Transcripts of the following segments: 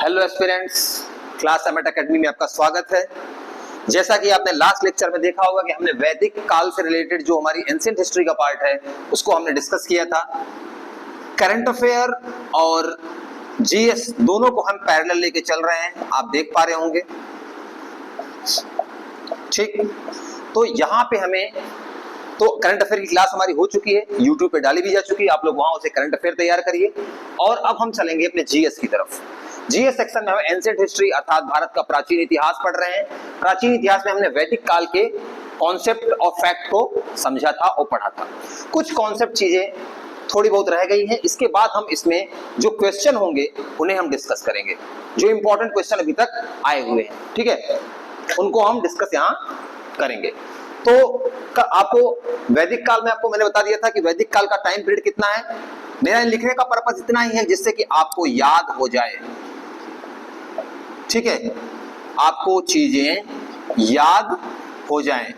Hello aspirants, class एमेट academy में आपका स्वागत है। जैसा कि आपने लास्ट लेक्चर में देखा होगा कि हमने वैदिक काल से रिलेटेड जो हमारी एंशिएंट हिस्ट्री का पार्ट है उसको हमने डिस्कस किया था। करंट अफेयर और जीएस दोनों को हम पैरेलल लेके चल रहे हैं, आप देख पा रहे होंगे। ठीक, तो यहाँ पे हमें तो करंट अफेयर की क्लास हमारी हो चुकी है, यूट्यूब पे डाली भी जा चुकी है, आप लोग वहां से करंट अफेयर तैयार करिए। और अब हम चलेंगे अपने जीएस की तरफ। जीएस सेक्शन में हम एंशिएंट हिस्ट्री अर्थात भारत का प्राचीन इतिहास पढ़ रहे हैं। प्राचीन इतिहास में हमने वैदिक काल के कॉन्सेप्ट और फैक्ट को समझा था और पढ़ा था। कुछ कॉन्सेप्ट चीजें थोड़ी बहुत रह गई हैं, इसके बाद हम इसमें जो क्वेश्चन होंगे उन्हें हम डिस्कस करेंगे। जो इंपॉर्टेंट क्वेश्चन अभी तक आए हुए हैं, ठीक है, उनको हम डिस्कस यहाँ करेंगे। तो आपको वैदिक काल में आपको मैंने बता दिया था कि वैदिक काल का टाइम पीरियड कितना है। मेरा लिखने का पर्पस इतना ही है जिससे कि आपको याद हो जाए, ठीक है, आपको चीजें याद हो जाएं।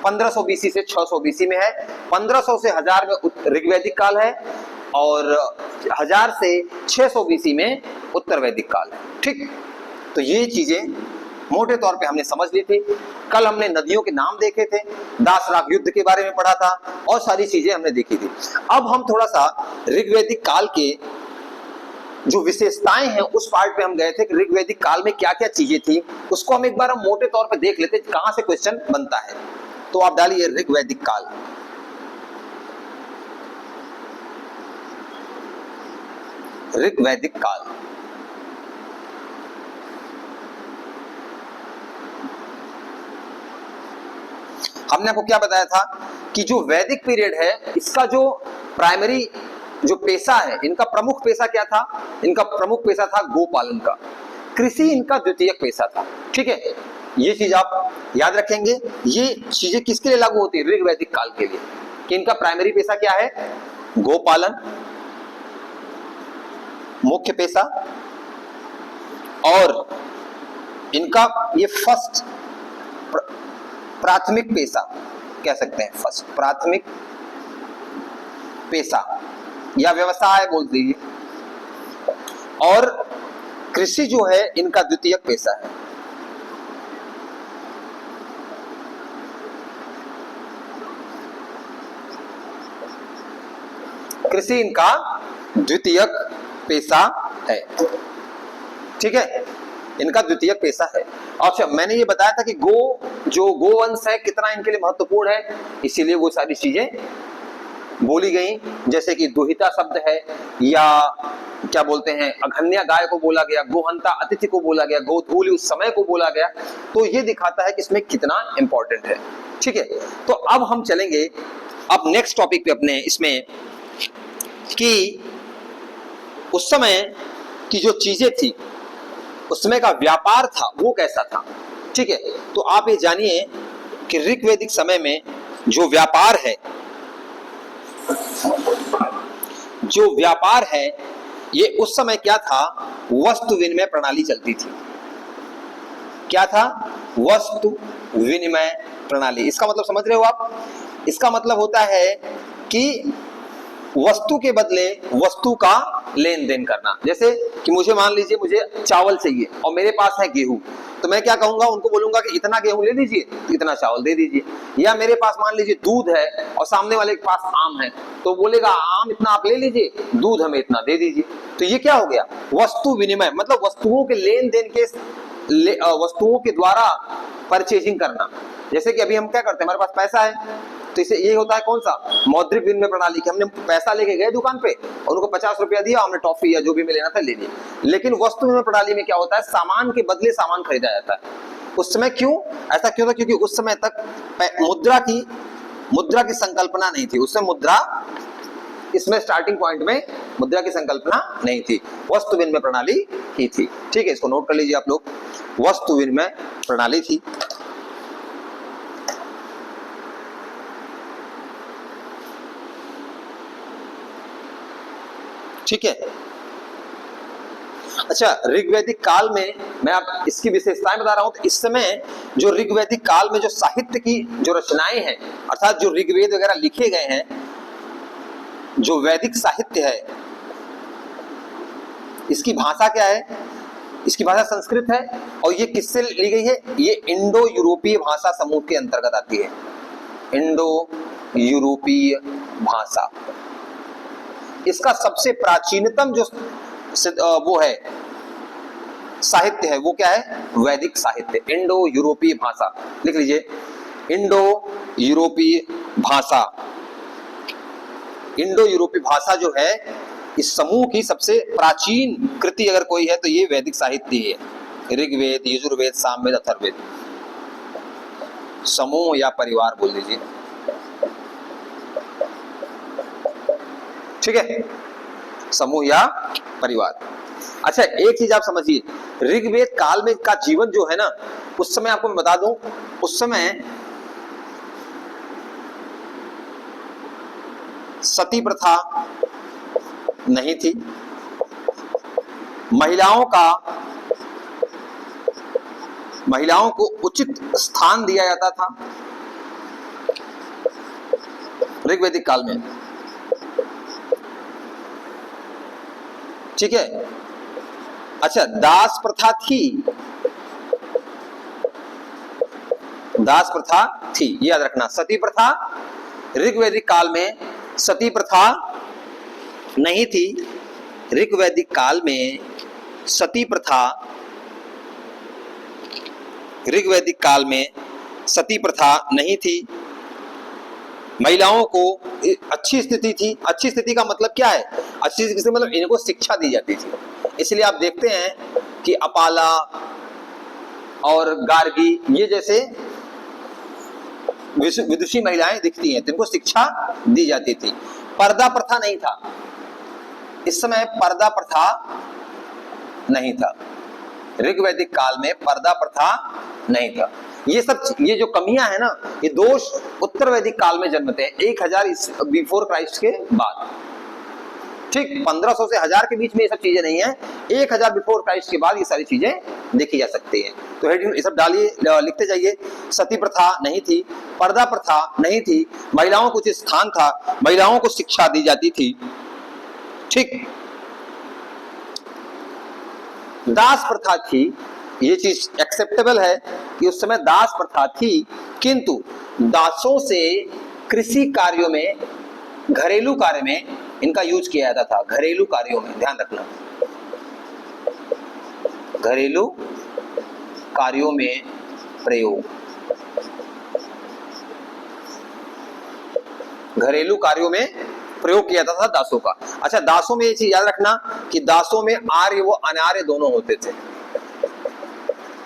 1500 बीसी से 600 बीसी में है, 1500 से 1000 में ऋग्वैदिक काल है और 1000 से 600 बीसी में उत्तर वैदिक काल है। ठीक, तो ये चीजें मोटे तौर पे हमने समझ ली थी। कल हमने नदियों के नाम देखे थे, दासराग युद्ध के बारे में पढ़ा था और सारी चीजें हमने देखी थी। अब हम थोड़ा सा ऋग्वैदिक काल के जो विशेषताएं हैं उस पार्ट पे हम गए थे कि ऋग्वैदिक काल में क्या क्या चीजें थी, उसको हम एक बार हम मोटे तौर पे देख लेते कहां से क्वेश्चन बनता है। तो आप डालिए ऋग्वैदिक काल। ऋग्वैदिक काल हमने आपको क्या बताया था कि जो वैदिक पीरियड है इसका जो प्राइमरी जो पेशा है, इनका प्रमुख पेशा क्या था? इनका प्रमुख पेशा था गोपालन का। कृषि इनका द्वितीयक पेशा था। ठीक है, ये चीज आप याद रखेंगे। ये चीजें किसके लिए लागू होती है? ऋग्वैदिक काल के लिए, कि इनका प्राइमरी पेशा क्या है? गोपालन मुख्य पेशा, और इनका ये फर्स्ट प्राथमिक पेशा कह सकते हैं, फर्स्ट प्राथमिक पेशा या व्यवसाय बोल दीजिए। और कृषि जो है इनका द्वितीयक पेशा है। कृषि इनका द्वितीयक पेशा है, ठीक है, इनका द्वितीयक पेशा है। अच्छा, मैंने ये बताया था कि जो गोवंश है कितना इनके लिए महत्वपूर्ण है, इसीलिए वो सारी चीजें बोली गई। जैसे कि दुहिता शब्द है, या क्या बोलते हैं, अघन्या गाय को बोला गया, गोहंता अतिथि को बोला गया, गोधूली उस समय को बोला गया। तो ये दिखाता है कि इसमें कितना इंपॉर्टेंट है। ठीक है, तो अब हम चलेंगे अब नेक्स्ट टॉपिक पे अपने इसमें कि उस समय की जो चीजें थी, उस समय का व्यापार था वो कैसा था। ठीक है, तो आप ये जानिए कि ऋग्वैदिक समय में जो व्यापार है, ये उस समय क्या था? वस्तु विनिमय प्रणाली चलती थी। क्या था? वस्तु विनिमय प्रणाली। इसका मतलब समझ रहे हो आप? इसका मतलब होता है कि वस्तु के बदले वस्तु का लेन देन करना। जैसे कि मुझे मान लीजिए मुझे चावल चाहिए और मेरे पास है गेहूं, तो मैं क्या कहूंगा? उनको बोलूंगा कि इतना गेहूं ले लीजिए, इतना चावल दे दीजिए। या मेरे पास मान लीजिए दूध है और सामने वाले के पास आम है, तो बोलेगा आम इतना आप ले लीजिए, दूध हमें इतना दे दीजिए। तो ये क्या हो गया? वस्तु विनिमय, मतलब वस्तुओं के लेन देन के वस्तुओं के द्वारा परचेजिंग करना। जैसे कि अभी हम क्या करते हैं, हमारे पास पैसा है तो इसे ये होता है कौन सा? मौद्रिक विनिमय प्रणाली। कि हमने पैसा लेके गए दुकान पे और उनको 50 रुपया दिया, हमने टॉफी या जो भी में लेना था ले लिया। लेकिन वस्तु विनिमय प्रणाली में क्या होता है? सामान के बदले सामान खरीदा जाता है। उस समय क्यों ऐसा क्यों था? क्योंकि उस समय तक मुद्रा की संकल्पना नहीं थी। उसमें मुद्रा, इसमें स्टार्टिंग पॉइंट में मुद्रा की संकल्पना नहीं थी, वस्तु विनिमय प्रणाली ही थी। ठीक है, इसको नोट कर लीजिए आप लोग, वस्तु विनिमय प्रणाली थी। ठीक है, अच्छा, ऋग्वैदिक काल में मैं आप इसकी विशेषताएं बता रहा हूं। तो इस समय जो ऋग्वैदिक काल में जो साहित्य की जो रचनाएं हैं, अर्थात जो ऋग्वेद वगैरह लिखे गए हैं, जो वैदिक साहित्य है, इसकी भाषा क्या है? इसकी भाषा संस्कृत है और ये किससे ली गई है? ये इंडो यूरोपीय भाषा समूह के अंतर्गत आती है। इंडो यूरोपीय भाषा, इसका सबसे प्राचीनतम जो वो है साहित्य है वो क्या है? वैदिक साहित्य। इंडो यूरोपीय भाषा लिख लीजिए, इंडो यूरोपीय भाषा। इंडो यूरोपीय भाषा जो है इस समूह की सबसे प्राचीन कृति अगर कोई है तो ये वैदिक साहित्य है। ऋग्वेद, यजुर्वेद, सामवेद, अथर्ववेद। समूह या परिवार बोल दीजिए, ठीक है, समूह या परिवार। अच्छा, एक चीज आप समझिए, ऋग्वेद काल में का जीवन जो है ना, उस समय आपको मैं बता दूं, उस समय सती प्रथा नहीं थी, महिलाओं को उचित स्थान दिया जाता था ऋग्वैदिक काल में, ठीक है। अच्छा, दास प्रथा थी, दास प्रथा थी, याद रखना। सती प्रथा ऋग्वैदिक काल में सती प्रथा नहीं थी, ऋग्वैदिक काल में सती प्रथा, ऋग्वैदिक काल में सती प्रथा नहीं थी। महिलाओं को अच्छी स्थिति थी। अच्छी स्थिति का मतलब क्या है? अच्छी स्थिति से मतलब इनको शिक्षा दी जाती थी। इसलिए आप देखते हैं कि अपाला और गार्गी ये जैसे विदुषी महिलाएं दिखती हैं, तो इनको शिक्षा दी जाती थी। पर्दा प्रथा नहीं था, इस समय पर्दा प्रथा नहीं था, ऋग्वैदिक काल में पर्दा प्रथा नहीं था। ये जो कमियां है ना, ये दोष उत्तर वैदिक काल में जन्मते हैं, 1000 बिफोर क्राइस्ट के बाद, ठीक। 1500 से 1000 के बीच में ये सब चीजें नहीं है, 1000 बिफोर क्राइस्ट के बाद ये सारी चीजें देखी जा सकती हैं। तो हेडिंग ये सब डालिए, लिखते जाइए। सती प्रथा नहीं थी, पर्दा प्रथा नहीं थी, महिलाओं को उचित स्थान था, महिलाओं को शिक्षा दी जाती थी, ठीक। दास प्रथा थी, ये चीज एक्सेप्टेबल है कि उस समय दास प्रथा थी, किंतु दासों से कृषि कार्यों में, घरेलू कार्य में इनका यूज किया जाता था। घरेलू कार्यों में, ध्यान रखना, घरेलू कार्यों में प्रयोग, घरेलू कार्यों में प्रयोग किया जाता था दासों का। अच्छा, दासों में ये चीज याद रखना कि दासों में आर्य व अनार्य दोनों होते थे,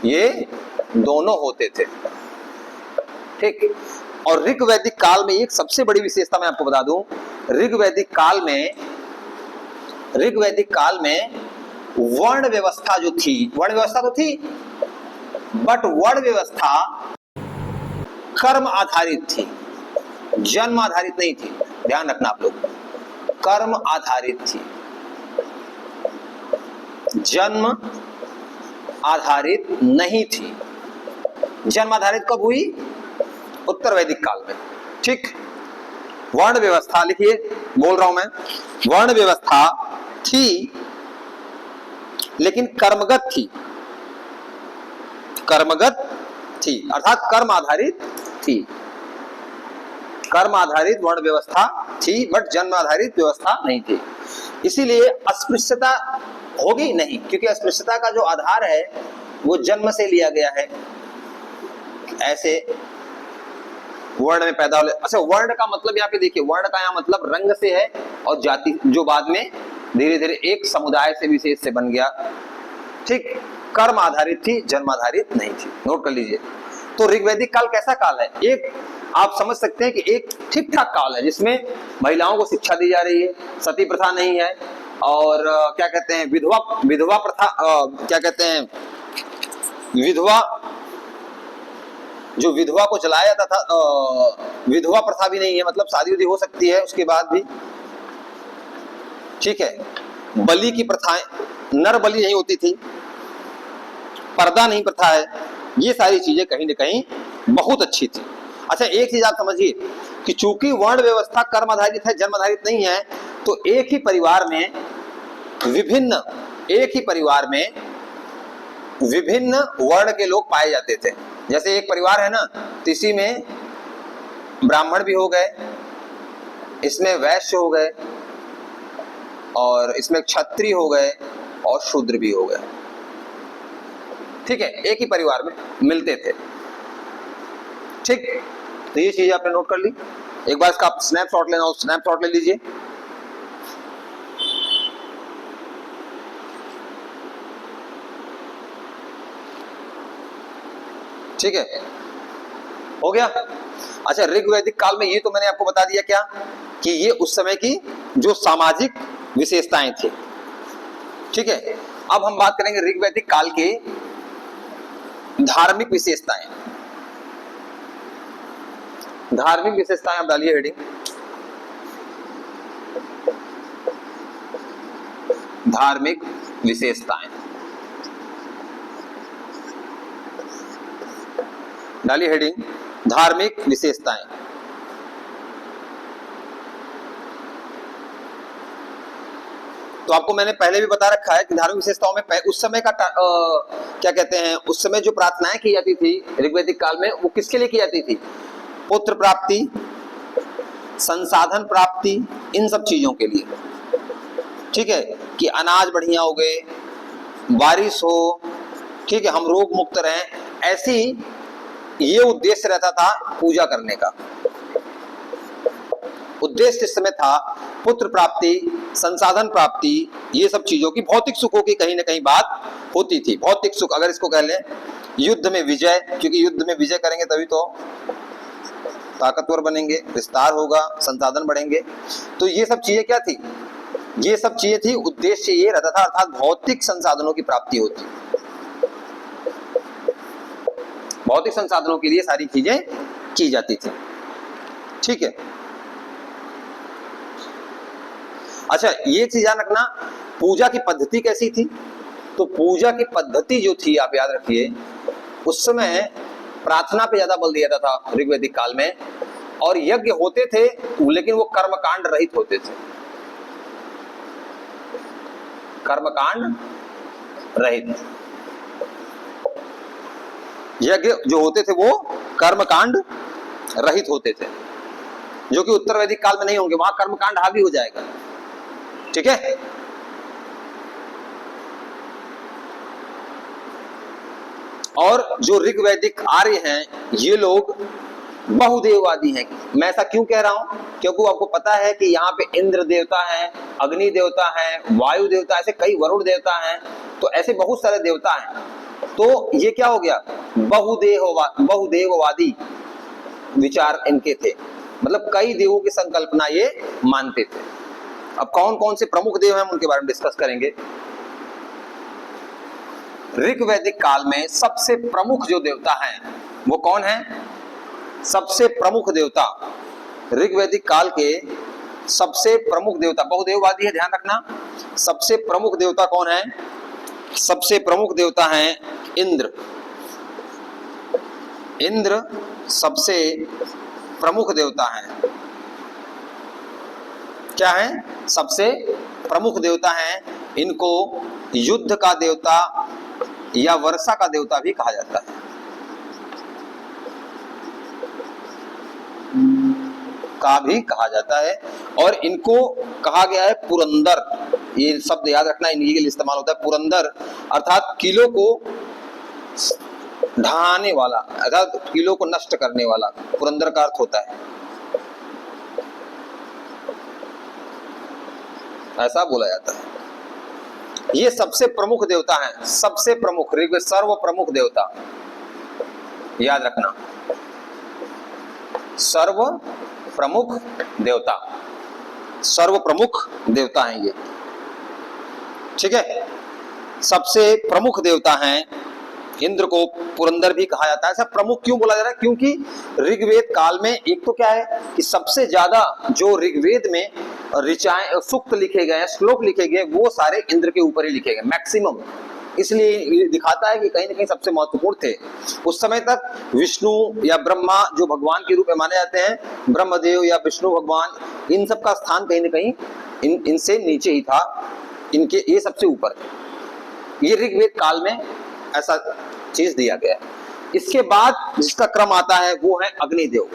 ये दोनों होते थे, ठीक। और ऋग्वैदिक काल में एक सबसे बड़ी विशेषता मैं आपको बता दूं, ऋग्वैदिक काल में वर्ण व्यवस्था जो थी, वर्ण व्यवस्था तो थी, बट वर्ण व्यवस्था कर्म आधारित थी, जन्म आधारित नहीं थी। ध्यान रखना आप लोग, कर्म आधारित थी, जन्म आधारित नहीं थी। जन्म आधारित कब हुई? उत्तर वैदिक काल में, ठीक। वर्ण व्यवस्था लिखिए, बोल रहा हूं मैं, वर्ण व्यवस्था थी लेकिन कर्मगत थी, कर्मगत थी, अर्थात कर्म आधारित थी। कर्म आधारित वर्ण व्यवस्था थी, बट जन्म आधारित व्यवस्था नहीं थी। इसीलिए अस्पृश्यता होगी नहीं, क्योंकि अस्पृश्यता का जो आधार है वो जन्म से लिया गया है। ऐसे वर्ण में पैदा हो। अच्छा, वर्ण का मतलब यहाँ पे देखिए, वर्ण का यहाँ मतलब रंग से है, और जाति जो बाद में धीरे धीरे एक समुदाय से, विशेष से बन गया, ठीक। कर्म आधारित थी, जन्म आधारित नहीं थी, नोट कर लीजिए। तो ऋग्वैदिक काल कैसा काल है? एक आप समझ सकते हैं कि एक ठीक ठाक काल है, जिसमें महिलाओं को शिक्षा दी जा रही है, सती प्रथा नहीं है, और क्या कहते हैं, विधवा प्रथा, क्या कहते हैं, विधवा, जो विधवा को जलाया जाता था, विधवा प्रथा भी नहीं है, मतलब शादी उदी हो सकती है उसके बाद भी, ठीक है। बलि की प्रथाएं, नर बलि नहीं होती थी, पर्दा नहीं प्रथा है, ये सारी चीजें कहीं न कहीं बहुत अच्छी थी। अच्छा, एक चीज आप समझिए कि चूंकि वर्ण व्यवस्था कर्म आधारित है, जन्म आधारित नहीं है, तो एक ही परिवार में विभिन्न वर्ण के लोग पाए जाते थे। जैसे एक परिवार है ना, तो इसी में ब्राह्मण भी हो गए, इसमें वैश्य हो गए, और इसमें क्षत्रिय हो गए, और शूद्र भी हो गए। ठीक है, एक ही परिवार में मिलते थे। ठीक, तो ये चीज आपने नोट कर ली। एक बार इसका आप स्नैपशॉट लेना हो, स्नैपशॉट ले लीजिए। ठीक है, हो गया। अच्छा, ऋग्वैदिक काल में ये तो मैंने आपको बता दिया क्या, कि ये उस समय की जो सामाजिक विशेषताएं थी। ठीक है, अब हम बात करेंगे ऋग्वैदिक काल के धार्मिक विशेषताएं। धार्मिक विशेषताएं आप डालिए हेडिंग, धार्मिक विशेषताएं डालिए हेडिंग, धार्मिक विशेषताएं। तो आपको मैंने पहले भी बता रखा है कि धार्मिक विशेषताओं में उस समय का क्या कहते हैं, उस समय जो प्रार्थनाएं की जाती थी ऋग्वैदिक काल में, वो किसके लिए की जाती थी? पुत्र प्राप्ति, संसाधन प्राप्ति, इन सब चीजों के लिए। ठीक है, कि अनाज बढ़िया हो गए, बारिश हो, ठीक है, हम रोग मुक्त रहें, ऐसी ये उद्देश्य रहता था पूजा करने का। उद्देश्य इस समय था पुत्र प्राप्ति, संसाधन प्राप्ति, ये सब चीजों की, भौतिक सुखों की कहीं ना कहीं बात होती थी। भौतिक सुख, अगर इसको कह लें युद्ध में विजय, क्योंकि युद्ध में विजय करेंगे तभी तो ताकतवर बनेंगे, विस्तार होगा, संसाधन बढ़ेंगे। तो ये सब चीजें क्या थी? ये सब चीजें थी, उद्देश्य ये रहता था, अर्थात भौतिक संसाधनों की प्राप्ति होती। भौतिक संसाधनों के लिए सारी चीजें की जाती थी। ठीक है, अच्छा, ये चीज ध्यान रखना, पूजा की पद्धति कैसी थी? तो पूजा की पद्धति जो थी, आप याद रखिए, उस समय प्रार्थना पे ज्यादा बल दिया जाता था ऋग्वैदिक काल में, और यज्ञ होते थे लेकिन वो कर्मकांड रहित होते थे। कर्मकांड रहित यज्ञ जो होते थे वो कर्मकांड रहित होते थे, जो कि उत्तर वैदिक काल में नहीं होंगे, वहां कर्मकांड हावी हो जाएगा। ठीक है, और जो ऋग्वैदिक आर्य हैं, ये लोग बहुदेववादी हैं। मैं ऐसा क्यों कह रहा हूं? क्योंकि आपको पता है कि यहाँ पे इंद्र देवता है, अग्नि देवता है, वायु देवता, ऐसे कई वरुण देवता हैं, तो ऐसे बहुत सारे देवता हैं। तो ये क्या हो गया? बहुदेववादी विचार इनके थे, मतलब कई देवों की संकल्पना ये मानते थे। अब कौन कौन से प्रमुख देव हैं, उनके बारे में डिस्कस करेंगे। ऋग्वैदिक काल में सबसे प्रमुख जो देवता हैं वो कौन है? सबसे प्रमुख देवता ऋग्वैदिक काल के सबसे प्रमुख देवता, बहुदेववादी है, ध्यान रखना। सबसे प्रमुख देवता कौन है? सबसे प्रमुख देवता हैं इंद्र। इंद्र सबसे प्रमुख देवता हैं। क्या है? सबसे प्रमुख देवता हैं। इनको युद्ध का देवता या वर्षा का देवता भी कहा जाता है। का भी कहा जाता है, और इनको कहा गया है पुरंदर। ये शब्द याद रखना, इन्हीं के लिए इस्तेमाल होता है पुरंदर, अर्थात किलो को ढहाने वाला, अर्थात किलो को नष्ट करने वाला, पुरंदर का अर्थ होता है। ऐसा बोला जाता है। ये सबसे प्रमुख देवता हैं, सबसे प्रमुख, ऋग्वेद सर्व प्रमुख देवता, याद रखना, सर्व प्रमुख देवता, सर्व प्रमुख देवता हैं ये। ठीक है, सबसे प्रमुख देवता हैं। इंद्र को पुरंदर भी कहा जाता है। ऐसा प्रमुख क्यों बोला जा रहा है? क्योंकि ऋग्वेद काल में एक तो क्या है कि सबसे ज्यादा जो ऋग्वेद में ऋचाएं, सूक्त लिखे गए, श्लोक लिखे गए, वो सारे इंद्र के ऊपर ही लिखे गए, मैक्सिमम। इसलिए ये दिखाता है कि कहीं ना कहीं सबसे महत्वपूर्ण थे। उस समय तक विष्णु या ब्रह्मा जो भगवान के रूप में माने जाते हैं, ब्रह्मदेव या विष्णु भगवान, इन सब का स्थान कहीं ना कहीं इनसे नीचे ही था, इनके ये सबसे ऊपर थे। ये ऋग्वेद काल में ऐसा चीज दिया गया है। इसके बाद जिसका क्रम आता है वो है अग्निदेव।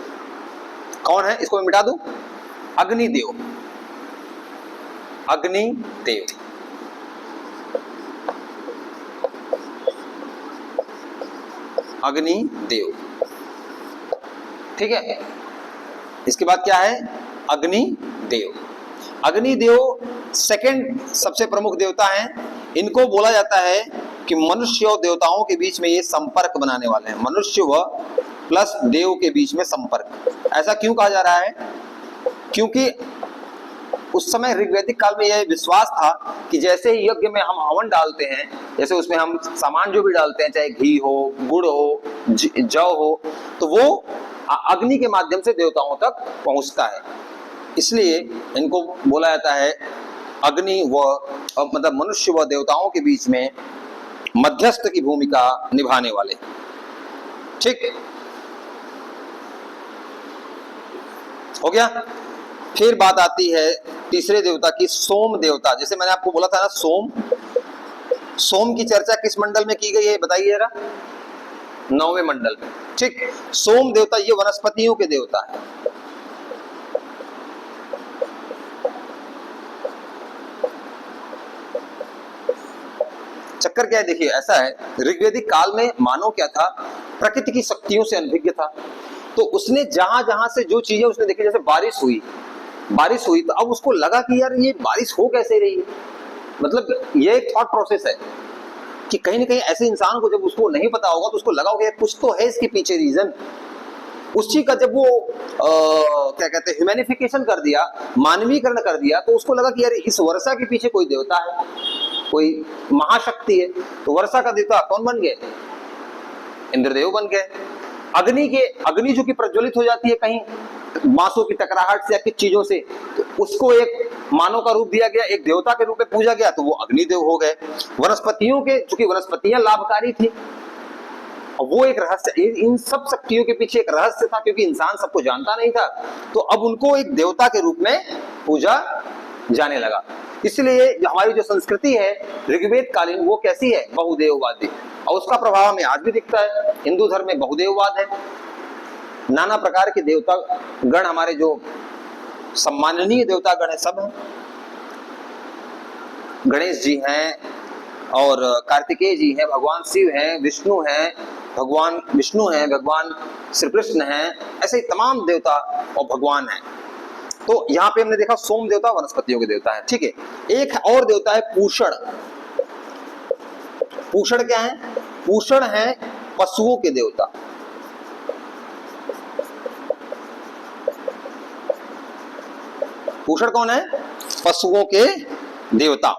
कौन है, इसको मैं मिटा दूं, अग्निदेव। अग्निदेव, अग्निदेव, ठीक है। इसके बाद क्या है, अग्निदेव। अग्निदेव सेकंड सबसे प्रमुख देवता हैं। इनको बोला जाता है कि मनुष्य और देवताओं के बीच में ये संपर्क बनाने वाले हैं, मनुष्य व प्लस देव के बीच में संपर्क। ऐसा क्यों कहा जा रहा है, क्योंकि उस समय ऋग्वैदिक काल में यह विश्वास था कि जैसे ही यज्ञ में हम हवन डालते हैं, जैसे उसमें हम सामान जो भी डालते हैं, चाहे घी हो, गुड़ हो, जौ हो, तो वो अग्नि के माध्यम से देवताओं तक पहुंचता है। इसलिए इनको बोला जाता है अग्नि व मतलब मनुष्य व देवताओं के बीच में मध्यस्थ की भूमिका निभाने वाले, ठीक हो गया। फिर बात आती है तीसरे देवता की, सोम देवता। जैसे मैंने आपको बोला था ना, सोम की चर्चा किस मंडल में की गई है बताइए जरा, 9वें मंडल में, ठीक। सोम देवता ये वनस्पतियों के देवता है। चक्कर क्या है, देखिए ऐसा है, ऋग्वैदिक काल में मानव क्या था, प्रकृति की शक्तियों से अनभिज्ञ था। तो उसने जहां जहां से जो चीजें उसने देखी, जैसे बारिश हुई तो अब उसको लगा कि यार ये बारिश हो कैसे रही है, मतलब ये एक थॉट प्रोसेस है कि कहीं ना कहीं ऐसे इंसान को जब उसको नहीं पता होगा तो उसको लगा होगा कुछ तो है इसके पीछे रीजन। उस चीज का जब वो क्या कहते हैं, ह्यूमैनिफिकेशन कर दिया, मानवीकरण कर दिया, तो उसको लगा कि यार इस वर्षा के पीछे कोई देवता है, कोई महाशक्ति है। तो वर्षा का देवता कौन बन गए, इंद्रदेव बन गए। अग्नि जो कि प्रज्वलित हो जाती है कहीं मांसों की टकराहट से या किस चीजों से, तो उसको एक मानव का रूप दिया गया, एक देवता के रूप में पूजा गया, तो वो अग्निदेव हो गए। वनस्पतियों के, चूंकि वनस्पतियां लाभकारी थी, और वो एक रहस्य, इन सब शक्तियों के पीछे एक रहस्य था, क्योंकि इंसान सबको जानता नहीं था, तो अब उनको एक देवता के रूप में पूजा जाने लगा। इसलिए हमारी जो संस्कृति है ऋग्वेद कालीन, वो कैसी है, बहुदेववादी, और उसका प्रभाव हमें आज भी दिखता है। हिंदू धर्म में बहुदेववाद है, नाना प्रकार के देवता गण, हमारे जो सम्माननीय देवता गण है सब हैं। गणेश जी हैं और कार्तिकेय जी हैं, भगवान शिव हैं, विष्णु हैं, भगवान श्री कृष्ण हैं, ऐसे तमाम देवता और भगवान हैं। तो यहाँ पे हमने देखा सोम देवता वनस्पतियों के देवता है, ठीक है। एक और देवता है पूषण। पूषण क्या है, पूषण है पशुओं के देवता। पूषण कौन है, पशुओं के देवता।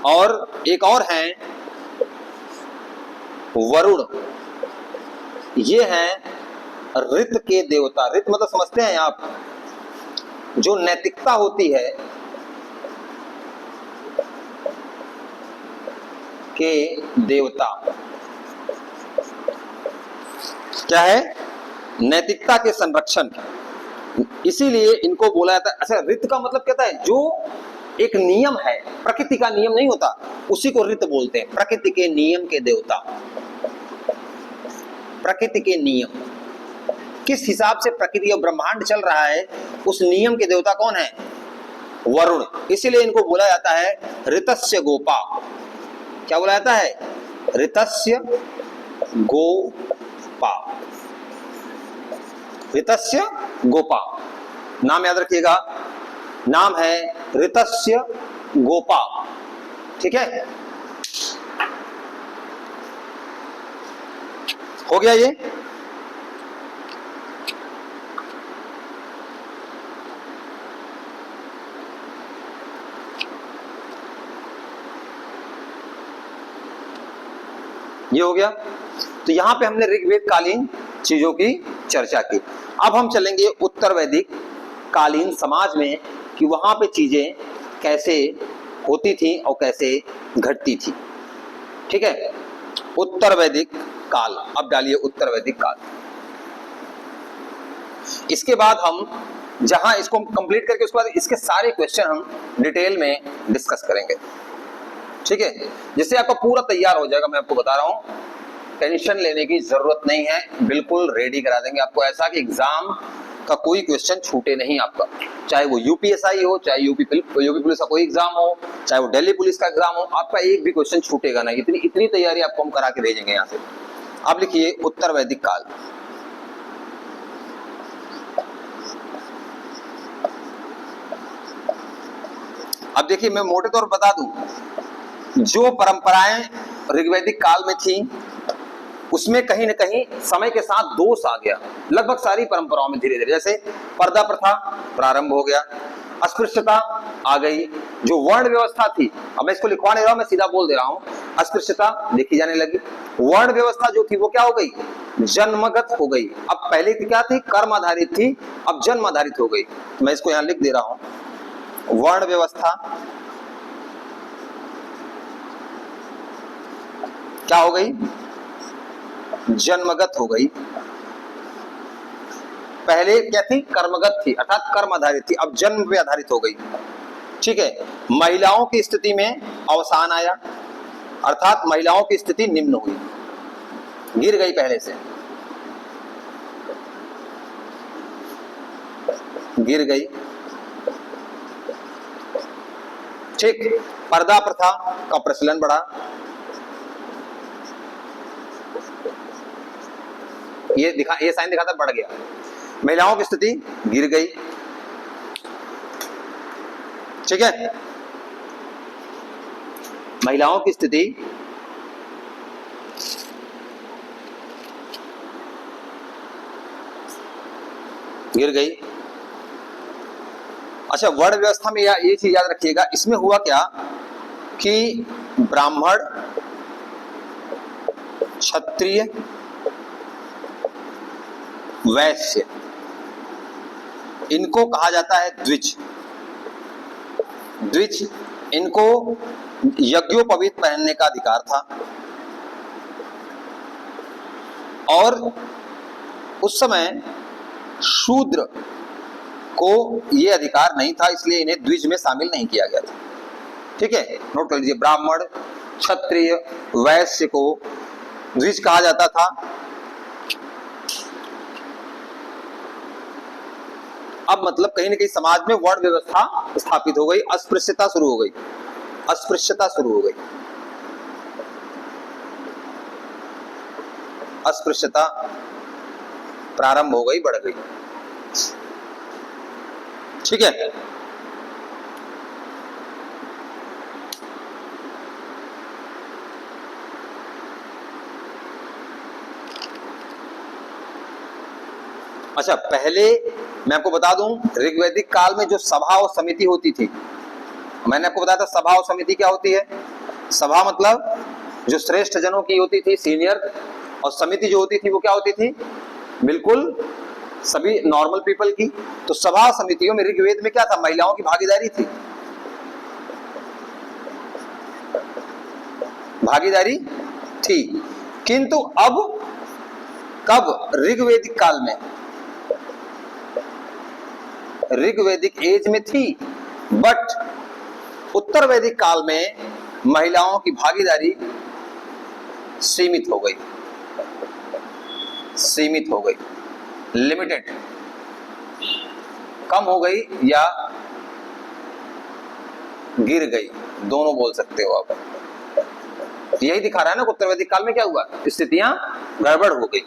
और एक और हैं वरुण, ये हैं ऋत के देवता। ऋत मतलब समझते हैं आप, जो नैतिकता होती है के देवता। क्या है, नैतिकता के संरक्षण, इसीलिए इनको बोला जाता है। अच्छा, ऋत का मतलब कहता है जो एक नियम है, प्रकृति का नियम नहीं होता, उसी को ऋत बोलते हैं। प्रकृति के नियम के देवता, प्रकृति के नियम, किस हिसाब से प्रकृति और ब्रह्मांड चल रहा है, उस नियम के देवता कौन है, वरुण। इसीलिए इनको बोला जाता है ऋतस्य गोपा। क्या बोला जाता है, ऋतस्य गोपा, ऋतस्य गोपा। नाम याद रखिएगा, नाम है ऋतस्य गोपा, ठीक है। हो गया ये। ये हो गया। तो यहां पे हमने ऋग्वेद कालीन चीजों की चर्चा की। अब हम चलेंगे उत्तर वैदिक कालीन समाज में कि वहां पे चीजें कैसे होती थी और कैसे घटती थी, ठीक है। उत्तर वैदिक काल, अब डालिए उत्तर वैदिक काल। इसके बाद हम जहां इसको कंप्लीट करके उसके बाद इसके सारे क्वेश्चन हम डिटेल में डिस्कस करेंगे, ठीक है, जिससे आपका पूरा तैयार हो जाएगा। मैं आपको बता रहा हूं, टेंशन लेने की जरूरत नहीं है, बिल्कुल रेडी करा देंगे आपको ऐसा कि एग्जाम का कोई क्वेश्चन छूटे नहीं आपका, चाहे वो यूपीएसआई हो, चाहे यूपी पुलिस का कोई एग्जाम हो, चाहे वो दिल्ली पुलिस का एग्जाम हो, आपका एक भी क्वेश्चन छूटेगा नहीं। इतनी तैयारी आपको हम करा के भेजेंगे यहाँ से। आप लिखिए उत्तर वैदिक काल। अब देखिए मैं मोटे तौर पर बता दूं, जो परंपराएं ऋग्वैदिक काल में थी उसमें कहीं न कहीं समय के साथ दोष आ गया, लगभग सारी परंपराओं में धीरे धीरे। जैसे पर्दा प्रथा प्रारंभ हो गया, अस्पृश्यता आ गई, जो वर्ण व्यवस्था थी, अब मैं इसको लिखवा नहीं रहा हूं, मैं सीधा बोल दे रहा हूं, अस्पृश्यता देखी जाने लगी। वर्ण व्यवस्था जो थी वो क्या हो गई, जन्मगत हो गई। अब पहले की क्या थी, कर्म आधारित थी, अब जन्म आधारित हो गई। तो मैं इसको यहां लिख दे रहा हूं, वर्ण व्यवस्था क्या हो गई, जन्मगत हो गई। पहले क्या थी, कर्मगत थी, अर्थात कर्म आधारित थी, अब जन्म पे आधारित हो गई, ठीक है। महिलाओं की स्थिति में अवसान आया, अर्थात महिलाओं की स्थिति निम्न हुई, गिर गई पहले से, गिर गई, ठीक। पर्दा प्रथा का प्रचलन बढ़ा, ये साइन दिखाता बढ़ गया। महिलाओं की स्थिति गिर गई, ठीक है, महिलाओं की स्थिति गिर गई। अच्छा, वर्ण व्यवस्था में ये चीज याद रखिएगा, इसमें हुआ क्या कि ब्राह्मण, क्षत्रिय, वैश्य, इनको कहा जाता है द्विज। द्विज, इनको यज्ञोपवीत पहनने का अधिकार था, और उस समय शूद्र को यह अधिकार नहीं था, इसलिए इन्हें द्विज में शामिल नहीं किया गया था, ठीक है। नोट कर लीजिए, ब्राह्मण, क्षत्रिय, वैश्य को द्विज कहा जाता था। अब मतलब कहीं ना कहीं समाज में वर्ण व्यवस्था स्थापित हो गई, अस्पृश्यता शुरू हो गई, अस्पृश्यता शुरू हो गई, अस्पृश्यता प्रारंभ हो गई, बढ़ गई, ठीक है। अच्छा, पहले मैं आपको बता दूं, ऋग्वैदिक काल में जो सभा और समिति होती थी, मैंने आपको बताया था सभा और समिति क्या होती है। सभा मतलब जो श्रेष्ठ जनों की होती थी, सीनियर, और समिति जो होती थी वो क्या होती थी, बिल्कुल सभी नॉर्मल पीपल की। तो सभा समितियों में ऋग्वेद में क्या था, महिलाओं की भागीदारी थी, भागीदारी थी। किंतु अब कब, ऋग्वैदिक काल में, ऋग्वैदिक एज में थी, बट उत्तर वैदिक काल में महिलाओं की भागीदारी सीमित हो गई, सीमित हो गई, लिमिटेड, कम हो गई या गिर गई, दोनों बोल सकते हो आप। यही दिखा रहा है ना उत्तर वैदिक काल में क्या हुआ, स्थितियां गड़बड़ हो गई।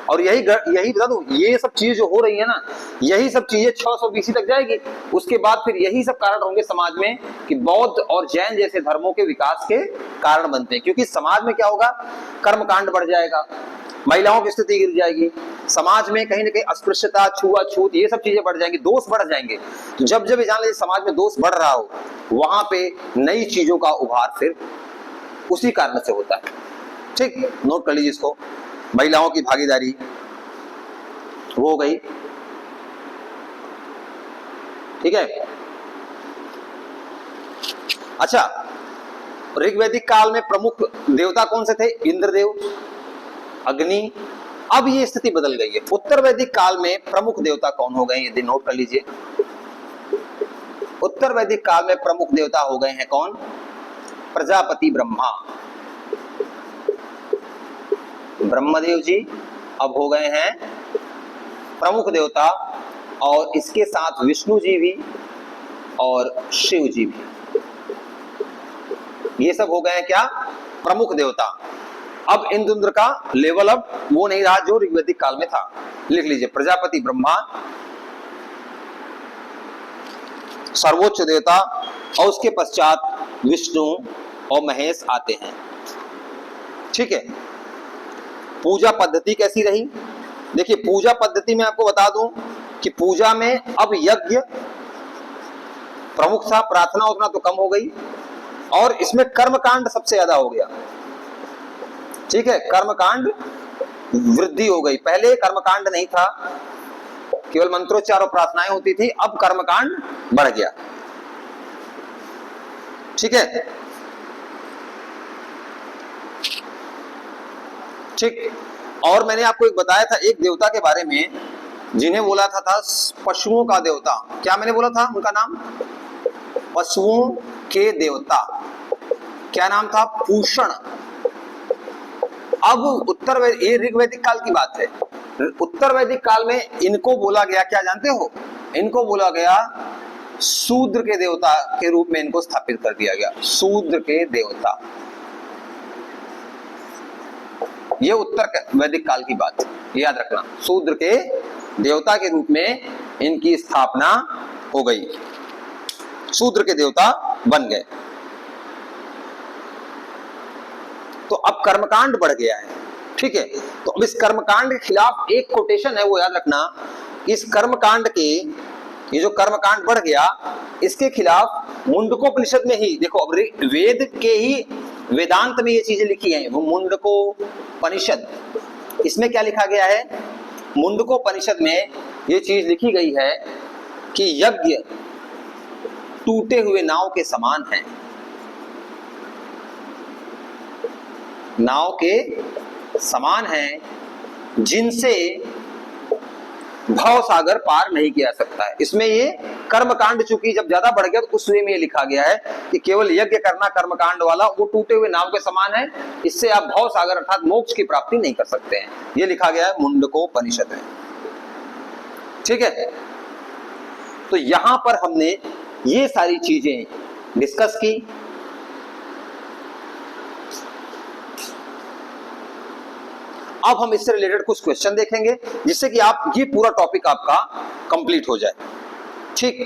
और यही बता दूं, ये सब चीजें जो हो रही है ना, यही सब चीजें 600 BC तक जाएगी। उसके बाद फिर यही सब कारण होंगे समाज में कि बौद्ध और जैन जैसे धर्मों के विकास के कारण बनते हैं। क्योंकि समाज में क्या होगा, कर्मकांड बढ़ जाएगा, महिलाओं की स्थिति गिर जाएगी, समाज में कहीं ना कहीं अस्पृश्यता, छुआछूत, ये सब चीजें बढ़ जाएंगी, दोष बढ़ जाएंगे। तो जब जब जान लीजिए समाज में दोष बढ़ रहा हो, वहां पे नई चीजों का उभार फिर उसी कारण से होता है, ठीक। नोट कर लीजिए इसको, महिलाओं की भागीदारी वो हो गई, ठीक है। अच्छा, ऋग्वैदिक काल में प्रमुख देवता कौन से थे, इंद्रदेव, अग्नि, अब ये स्थिति बदल गई है। उत्तर वैदिक काल में प्रमुख देवता कौन हो गए, यदि नोट कर लीजिए। उत्तर वैदिक काल में प्रमुख देवता हो गए हैं कौन? प्रजापति ब्रह्मा, ब्रह्मदेव जी अब हो गए हैं प्रमुख देवता, और इसके साथ विष्णु जी भी और शिव जी भी, ये सब हो गए हैं क्या? प्रमुख देवता। अब इंद्र का लेवल अब वो नहीं रहा जो ऋग्वैदिक काल में था। लिख लीजिए, प्रजापति ब्रह्मा सर्वोच्च देवता, और उसके पश्चात विष्णु और महेश आते हैं। ठीक है। पूजा पद्धति कैसी रही? देखिए, पूजा पद्धति में आपको बता दूं कि पूजा में अब यज्ञ प्रमुख था, प्रार्थना उतना तो कम हो गई, और इसमें कर्मकांड सबसे ज्यादा हो गया। ठीक है, कर्मकांड वृद्धि हो गई। पहले कर्मकांड नहीं था, केवल मंत्रोच्चार और प्रार्थनाएं होती थी, अब कर्मकांड बढ़ गया। ठीक है, ठीक। और मैंने आपको एक बताया था एक देवता के बारे में जिन्हें बोला था पशुओं का देवता। क्या मैंने बोला था उनका नाम? पशुओं के देवता। क्या नाम था? पूषण। अब ये ऋग्वैदिक काल की बात है। उत्तर वैदिक काल में इनको बोला गया, क्या जानते हो? इनको बोला गया शूद्र के देवता के रूप में, इनको स्थापित कर दिया गया, शूद्र के देवता। ये उत्तर वैदिक काल की बात, याद रखना। शूद्र के देवता के रूप में इनकी स्थापना हो गई, शूद्र के देवता बन गए। तो अब कर्मकांड बढ़ गया है। ठीक है, तो अब इस कर्मकांड के खिलाफ एक कोटेशन है, वो याद रखना। इस कर्मकांड के, ये जो कर्मकांड बढ़ गया, इसके खिलाफ मुंडकोपनिषद में ही देखो, अब वेद के ही वेदांत में ये चीजें लिखी हैं, वो मुंडकोपनिषद, इसमें क्या लिखा गया है? मुंडकोपनिषद में ये चीज लिखी गई है कि यज्ञ टूटे हुए नाव के समान है, नाव के समान है, जिनसे भव सागर पार नहीं किया सकता है। इसमें ये कर्मकांड चूंकि जब ज्यादा बढ़ गया तो उस वे में ये लिखा गया है कि केवल यज्ञ करना कर्मकांड वाला, वो टूटे हुए नाव के समान है, इससे आप भव सागर अर्थात मोक्ष की प्राप्ति नहीं कर सकते हैं। ये लिखा गया है मुंडकोपनिषद में। ठीक है, तो यहां पर हमने ये सारी चीजें डिस्कस की। अब हम इससे रिलेटेड कुछ क्वेश्चन देखेंगे जिससे कि आप ये पूरा टॉपिक आपका कंप्लीट हो जाए। ठीक,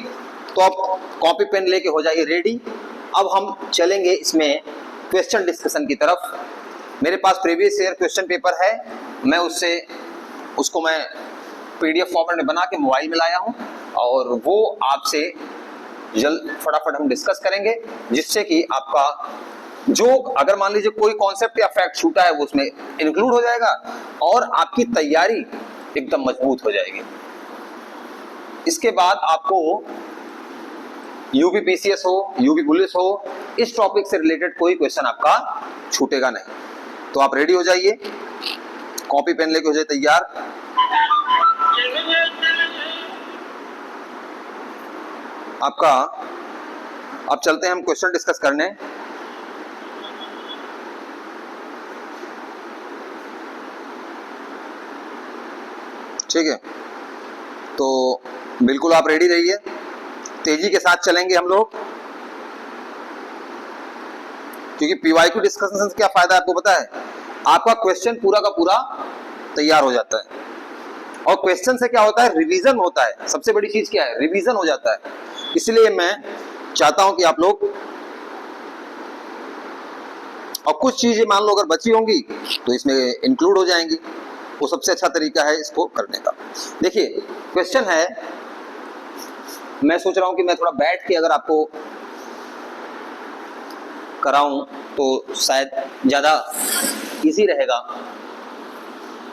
तो आप कॉपी पेन लेके हो जाइए रेडी। अब हम चलेंगे इसमें क्वेश्चन डिस्कशन की तरफ। मेरे पास प्रीवियस ईयर क्वेश्चन पेपर है, मैं उसको मैं पीडीएफ फॉर्मेट में बना के मोबाइल में लाया हूं, और वो आपसे जल्द फटाफट हम डिस्कस करेंगे, जिससे कि आपका जो अगर मान लीजिए कोई कॉन्सेप्ट या फैक्ट छूटा है वो उसमें इंक्लूड हो जाएगा, और आपकी तैयारी एकदम मजबूत हो जाएगी। इसके बाद आपको यूपीपीसीएस हो, यूपी पुलिस हो, इस टॉपिक से रिलेटेड कोई क्वेश्चन आपका छूटेगा नहीं। तो आप रेडी हो जाइए, कॉपी पेन लेके हो जाए तैयार। आपका अब चलते हैं हम क्वेश्चन डिस्कस करने। ठीक है, तो बिल्कुल आप रेडी रहिए, तेजी के साथ चलेंगे हम लोग, क्योंकि पीवाईक्यू डिस्कशन से क्या फायदा है आपको पता है? आपका क्वेश्चन पूरा का पूरा तैयार हो जाता है, और क्वेश्चन से क्या होता है? रिवीजन होता है। सबसे बड़ी चीज क्या है? रिवीजन हो जाता है। इसलिए मैं चाहता हूं कि आप लोग, और कुछ चीजें मान लो अगर बची होंगी तो इसमें इंक्लूड हो जाएंगी, वो सबसे अच्छा तरीका है इसको करने का। देखिए, क्वेश्चन है, मैं सोच रहा हूं कि मैं थोड़ा बैठ के अगर आपको कराऊं तो शायद ज्यादा इजी रहेगा।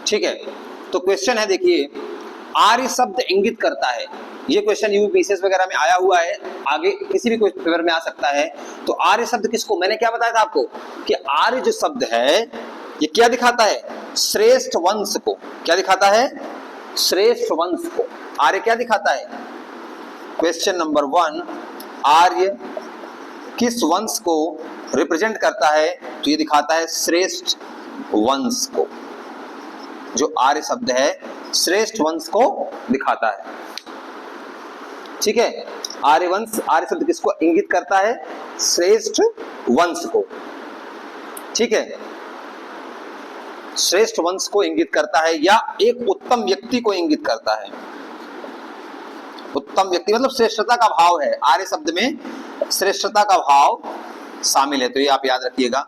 ठीक है, तो क्वेश्चन है, देखिए, आर्य शब्द इंगित करता है। ये क्वेश्चन यूपीपीसीएस वगैरह में आया हुआ है, आगे किसी भी पेपर में आ सकता है। तो आर्य शब्द किसको, मैंने क्या बताया था आपको कि आर्य जो शब्द है ये क्या दिखाता है? श्रेष्ठ वंश को। क्या दिखाता है? श्रेष्ठ वंश को। आर्य क्या दिखाता है? क्वेश्चन नंबर 1, आर्य किस वंश को रिप्रेजेंट करता है? तो ये दिखाता है श्रेष्ठ वंश को। जो आर्य शब्द है श्रेष्ठ वंश को दिखाता है। ठीक है, आर्यवंश, आर्य शब्द किसको इंगित करता है? श्रेष्ठ वंश को। ठीक है, श्रेष्ठ वंश को इंगित करता है या एक उत्तम व्यक्ति को इंगित करता है। उत्तम व्यक्ति मतलब श्रेष्ठता का भाव है, आर्य शब्द में श्रेष्ठता का भाव शामिल है, तो ये आप याद रखिएगा।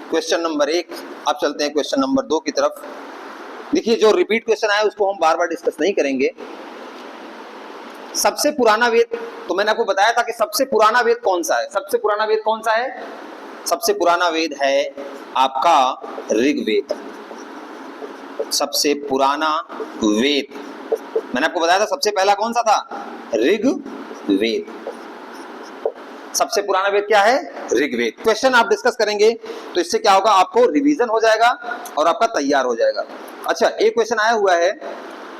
Question number 1। अब चलते हैं क्वेश्चन नंबर 2 की तरफ। देखिए, जो रिपीट क्वेश्चन आया उसको हम बार बार डिस्कस नहीं करेंगे। सबसे पुराना वेद, तो मैंने आपको बताया था कि सबसे पुराना वेद कौन सा है। सबसे पुराना वेद कौन सा है? सबसे पुराना वेद है आपका ऋग्वेद। सबसे पुराना वेद मैंने आपको बताया था, सबसे पहला कौन सा था? ऋग्वेद। सबसे पुराना वेद क्या है? ऋग्वेद। क्वेश्चन आप डिस्कस करेंगे तो इससे क्या होगा, आपको रिवीजन हो जाएगा और आपका तैयार हो जाएगा। अच्छा, एक क्वेश्चन आया हुआ है,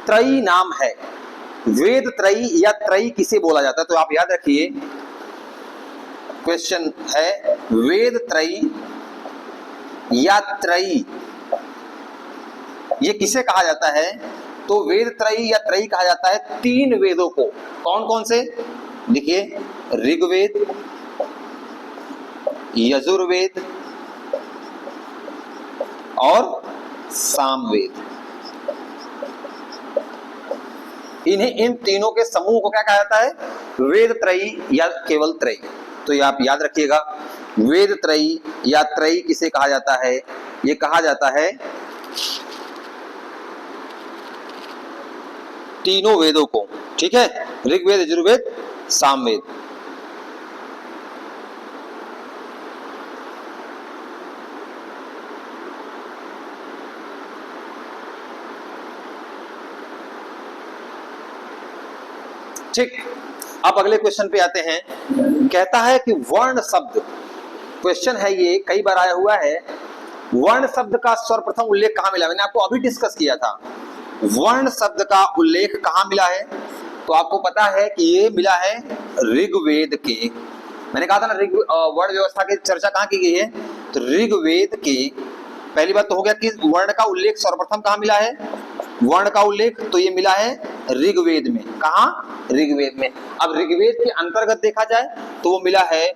त्रयी नाम है, वेद त्रयी या त्रयी किसे बोला जाता है? तो आप याद रखिए, क्वेश्चन है वेद त्रयी या त्रयी ये किसे कहा जाता है? तो वेद त्रयी या त्रयी कहा जाता है 3 वेदों को। कौन कौन से? देखिए, ऋग्वेद, यजुर्वेद और सामवेद। इन तीनों के समूह को क्या कहा जाता है? वेद त्रयी या केवल त्रयी। तो ये आप याद रखिएगा, वेद त्रयी या त्रयी किसे कहा जाता है? ये कहा जाता है तीनों वेदों को। ठीक है, ऋग्वेद, यजुर्वेद, सामवेद। ठीक, अब अगले क्वेश्चन पे आते हैं। कहता है कि वर्ण शब्द, क्वेश्चन है ये, कई बार आया हुआ है, वर्ण शब्द का सर्वप्रथम उल्लेख कहां मिला? मैंने आपको अभी डिस्कस किया था, वर्ण शब्द का उल्लेख कहां मिला है? तो आपको पता है कि ये मिला है ऋग्वेद के। मैंने कहा था ना, वर्ण व्यवस्था की चर्चा कहां की गई है? तो ऋग्वेद के। पहली बात तो हो गया कि वर्ण का उल्लेख सर्वप्रथम कहां मिला है? वर्ण का उल्लेख तो ये मिला है ऋग्वेद में। कहां? ऋग्वेद में। अब ऋग्वेद के अंतर्गत देखा जाए तो वो मिला है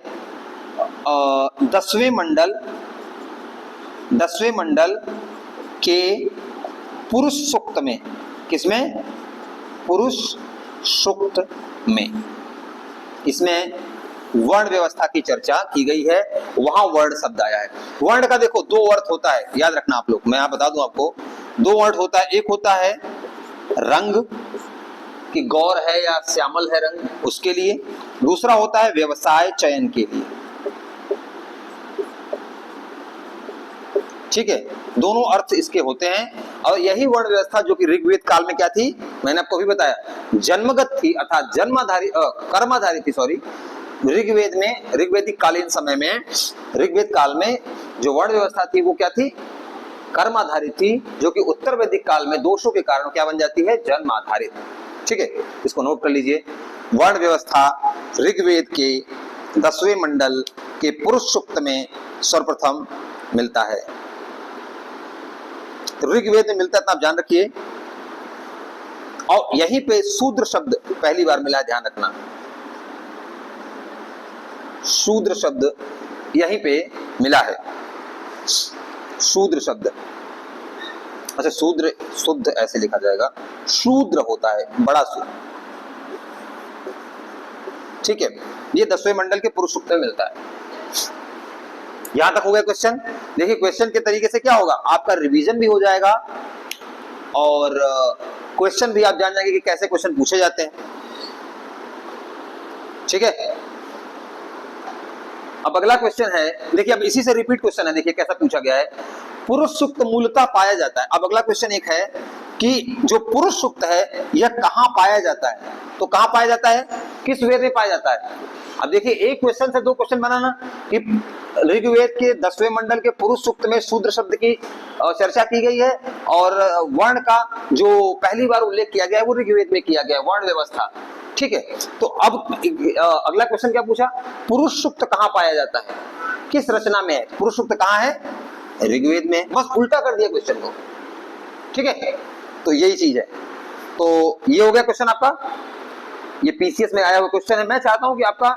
10वें मंडल के पुरुष सूक्त में। किसमें? पुरुष सूक्त में। इसमें वर्ण व्यवस्था की चर्चा की गई है, वहां वर्ण शब्द आया है। वर्ण का देखो 2 अर्थ होता है, याद रखना आप लोग, मैं बता दूं आपको। 2 अर्थ होता है, एक होता है रंग कि गौर है या श्यामल है रंग, उसके लिए। दूसरा होता है व्यवसाय चयन के लिए। ठीक है, दोनों अर्थ इसके होते हैं। और यही वर्ण व्यवस्था जो कि ऋग्वेद काल में क्या थी, मैंने आपको भी बताया, जन्मगत थी अर्थात कर्माधारी थी। सॉरी, ऋग्वेद में, ऋग्वेदिक कालीन समय में, ऋग्वेद काल में जो वर्ण व्यवस्था थी वो क्या थी? कर्माधारित थी, जो कि उत्तर वैदिक काल में दोषों के कारण क्या बन जाती है? जन्म आधारित। ठीक है, इसको नोट कर लीजिए। वर्ण व्यवस्था ऋग्वेद के 10वें मंडल के पुरुष सूक्त में सर्वप्रथम मिलता है। ऋग्वेद में मिलता है, तो आप जान रखिए। और यहीं पे शूद्र शब्द पहली बार मिला है, ध्यान रखना। शूद्र शब्द यहीं पे मिला है, शूद्र शब्द। अच्छा, शूद्र शुद्ध ऐसे लिखा जाएगा, शूद्र होता है बड़ा शूद्र। ठीक है, ये 10वें मंडल के पुरुष सूक्त में मिलता है। यहां तक हो गया क्वेश्चन। देखिए, क्वेश्चन के तरीके से क्या होगा, आपका रिवीजन भी हो जाएगा और क्वेश्चन भी आप जान जाएंगे कि कैसे क्वेश्चन पूछे जाते हैं। ठीक है, अब अगला क्वेश्चन है, देखिए अब इसी से रिपीट क्वेश्चन है। देखिए कैसा पूछा गया है, पुरुष सूक्त मूलतः पाया जाता है। अब अगला क्वेश्चन एक है कि जो पुरुष सूक्त है यह कहां पाया जाता है? तो कहां पाया जाता है? किस वेद में पाया जाता है? अब देखिए, एक क्वेश्चन से दो क्वेश्चन बनाना कि ऋग्वेद के 10वें मंडल के पुरुष सूक्त में शूद्र शब्द की चर्चा की गई है और वर्ण का जो पहली बार उल्लेख किया गया है वो ऋग्वेद में किया गया है, वर्ण व्यवस्था। ठीक है, तो अब अगला क्वेश्चन क्या पूछा, पुरुष सूक्त कहाँ पाया जाता है, किस रचना में है? पुरुष सूक्त कहाँ है? ऋग्वेद में। बस उल्टा कर दिया क्वेश्चन को। ठीक है, तो यही चीज है। तो ये हो गया क्वेश्चन आपका, ये पीसीएस में आया हुआ क्वेश्चन है। मैं चाहता हूं कि आपका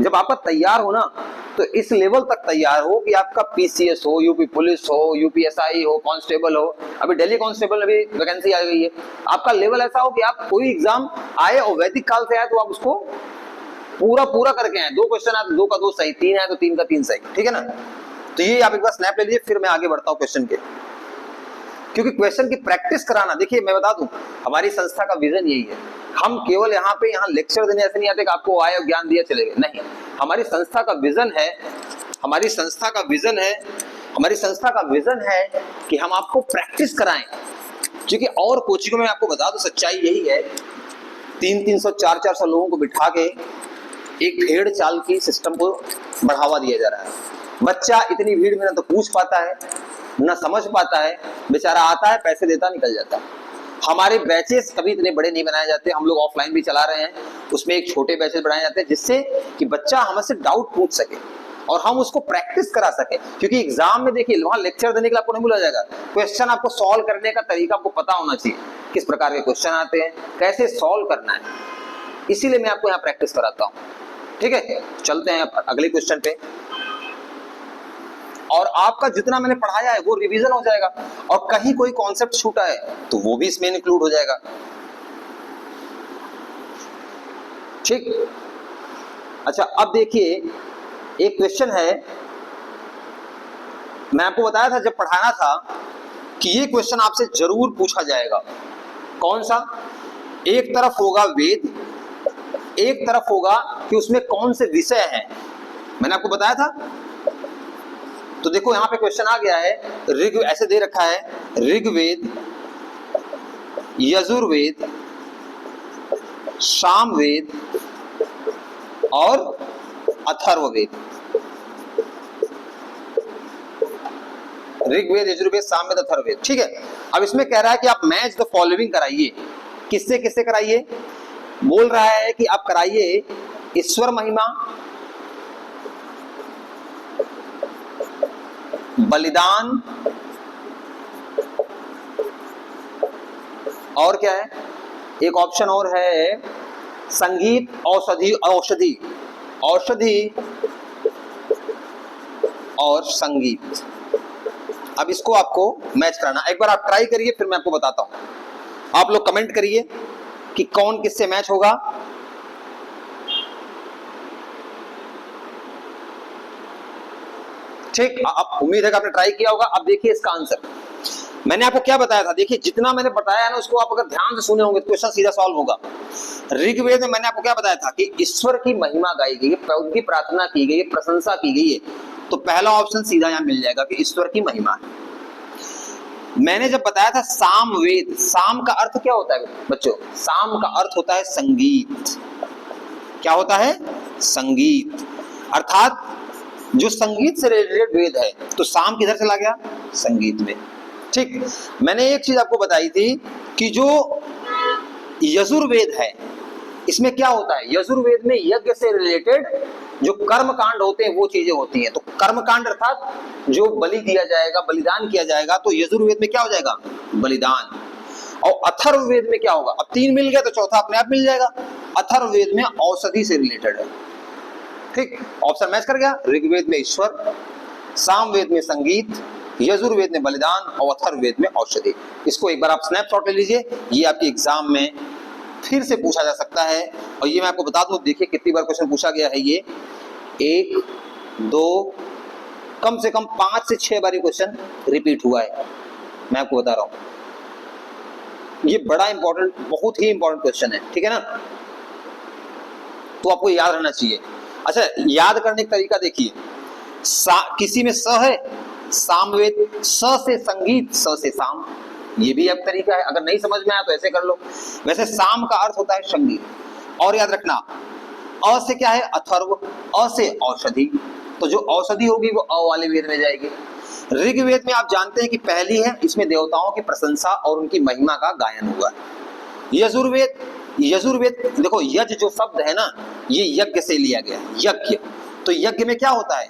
जब आपका तैयार हो ना तो इस लेवल तक तैयार हो कि आपका पीसीएस हो, यूपी पुलिस हो, यूपीएसआई हो, कांस्टेबल हो, अभी दिल्ली कांस्टेबल में भी वैकेंसी आ गई है। आपका लेवल ऐसा हो कि आप कोई एग्जाम आए और वैदिक काल से आए तो आप उसको पूरा करके आए। 2 क्वेश्चन आए तो 2 का 2 सही, 3 आए तो 3 का 3 सही। ठीक है ना? तो ये आप एक बार स्नैप ले लीजिए, फिर मैं आगे बढ़ता हूँ क्वेश्चन के, क्योंकि क्वेश्चन की प्रैक्टिस कराना, देखिए मैं बता दूं, हमारी संस्था का विजन यही है। हम केवल यहाँ लेक्चर देने ऐसे नहीं आते कि आपको आए और ज्ञान दिया चले गए, नहीं। हमारी संस्था का विजन है, हमारी संस्था का विजन है कि हम आपको प्रैक्टिस कराएं। क्योंकि और कोचिंगों में आपको बता दो, सच्चाई यही है, 300 400 लोगों को बिठा के एक भेड़ चाल की सिस्टम को बढ़ावा दिया जा रहा है। बच्चा इतनी भीड़ में ना तो पूछ पाता है, ना समझ पाता है, बेचारा आता है, पैसे देता, निकल जाता है। हमारे बैचेस कभी इतने बड़े नहीं बनाए जाते, हम लोग ऑफलाइन भी चला रहे हैं, उसमें एक छोटे बैचेस बनाए जाते हैं जिससे कि बच्चा हमसे डाउट पूछ सके और हम उसको प्रैक्टिस करा सके। क्योंकि एग्जाम में देखिए, वहां लेक्चर देने के लिए आपको नहीं बोला जाएगा, क्वेश्चन आपको सॉल्व करने का तरीका आपको पता होना चाहिए, किस प्रकार के क्वेश्चन आते हैं, कैसे सॉल्व करना है। इसीलिए मैं आपको यहाँ प्रैक्टिस कराता हूँ। ठीक है, चलते हैं अगले क्वेश्चन पे। और आपका जितना मैंने पढ़ाया है वो रिवीजन हो जाएगा, और कहीं कोई कॉन्सेप्ट छूटा है तो वो भी इसमें इंक्लूड हो जाएगा। ठीक, अच्छा अब देखिए, एक क्वेश्चन है, मैं आपको बताया था जब पढ़ाना था कि ये क्वेश्चन आपसे जरूर पूछा जाएगा। कौन सा? एक तरफ होगा वेद, एक तरफ होगा कि उसमें कौन से विषय हैं, मैंने आपको बताया था। तो देखो यहां पे क्वेश्चन आ गया है, ऋग ऐसे दे रखा है, ऋग्वेद, यजुर्वेद, सामवेद और अथर्ववेद। ऋग्वेद, यजुर्वेद, सामवेद, अथर्ववेद। ठीक है, अब इसमें कह रहा है कि आप मैच द फॉलोइंग कराइए। किससे किससे कराइए? बोल रहा है कि आप कराइए ईश्वर महिमा, बलिदान, और क्या है, एक ऑप्शन और है संगीत, औषधि और संगीत। अब इसको आपको मैच कराना, एक बार आप ट्राई करिए, फिर मैं आपको बताता हूं। आप लोग कमेंट करिए कि कौन किससे मैच होगा। ठीक, अब उम्मीद है कि आपने ट्राई किया होगा। अब देखिए इसका आंसर, मैंने आपको क्या बताया था, देखिए जितना मैंने बताया है ना उसको आप अगर ध्यान से सुने होंगे तो क्वेश्चन सीधा सॉल्व होगा। ऋग्वेद में मैंने आपको क्या बताया था कि ईश्वर की महिमा गाई गई है, उनकी प्रार्थना की गई है, प्रशंसा की गई है, तो पहला ऑप्शन सीधा यहां मिल जाएगा कि ईश्वर की महिमा है। मैंने जब बताया था सामवेद, साम का अर्थ क्या होता है बच्चों? साम का अर्थ होता है संगीत। क्या होता है? संगीत, अर्थात जो संगीत से रिलेटेड वेद है। तो साम किधर चला गया? संगीत में। ठीक, मैंने एक चीज आपको बताई थी कि जो यजुर्वेद है इसमें क्या होता है, यजुर्वेद में यज्ञ से रिलेटेड जो कर्म कांड होते हैं वो चीजें होती हैं। तो कर्म कांड अर्थात जो बलि दिया जाएगा, बलिदान किया जाएगा, तो यजुर्वेद में क्या हो जाएगा? बलिदान। और अथर्ववेद में क्या होगा? अब 3 मिल गया तो चौथा अपने आप मिल जाएगा। अथर्ववेद में औषधि से रिलेटेड है। ठीक, ऑप्शन मैच कर गया। ऋग्वेद में ईश्वर, सामवेद में संगीत, यजुर्वेद में बलिदान और अथर्ववेद में औषधि। इसको एक बार आप स्नैपशॉट ले लीजिए, ये आपके एग्जाम में फिर से पूछा जा सकता है। और ये मैं आपको बता दूं, देखिए कितनी बार क्वेश्चन पूछा गया है। ये 1 2 कम से कम 5 से 6 बार ये क्वेश्चन रिपीट हुआ है, मैं आपको बता रहा हूं। ये बड़ा इंपॉर्टेंट, बहुत ही इंपॉर्टेंट क्वेश्चन है। ठीक है ना, तो आपको याद रहना चाहिए। अच्छा, याद करने का तरीका देखिए, किसी में स है, सामवेद, स से संगीत, स से साम, ये भी एक तरीका है। अगर नहीं समझ में आया तो ऐसे कर लो। वैसे साम का अर्थ होता है संगीत। और याद रखना, अ से क्या है? अथर्व, अ से औषधि, तो जो औषधि होगी वो अ वाले वेद में जाएगी। ऋग्वेद में आप जानते हैं कि पहली है, इसमें देवताओं की प्रशंसा और उनकी महिमा का गायन हुआ। यजुर्वेद, यजुर्वेद देखो यज जो शब्द है ना, ये यज्ञ से लिया गया है, यज्ञ। तो यज्ञ में क्या होता है?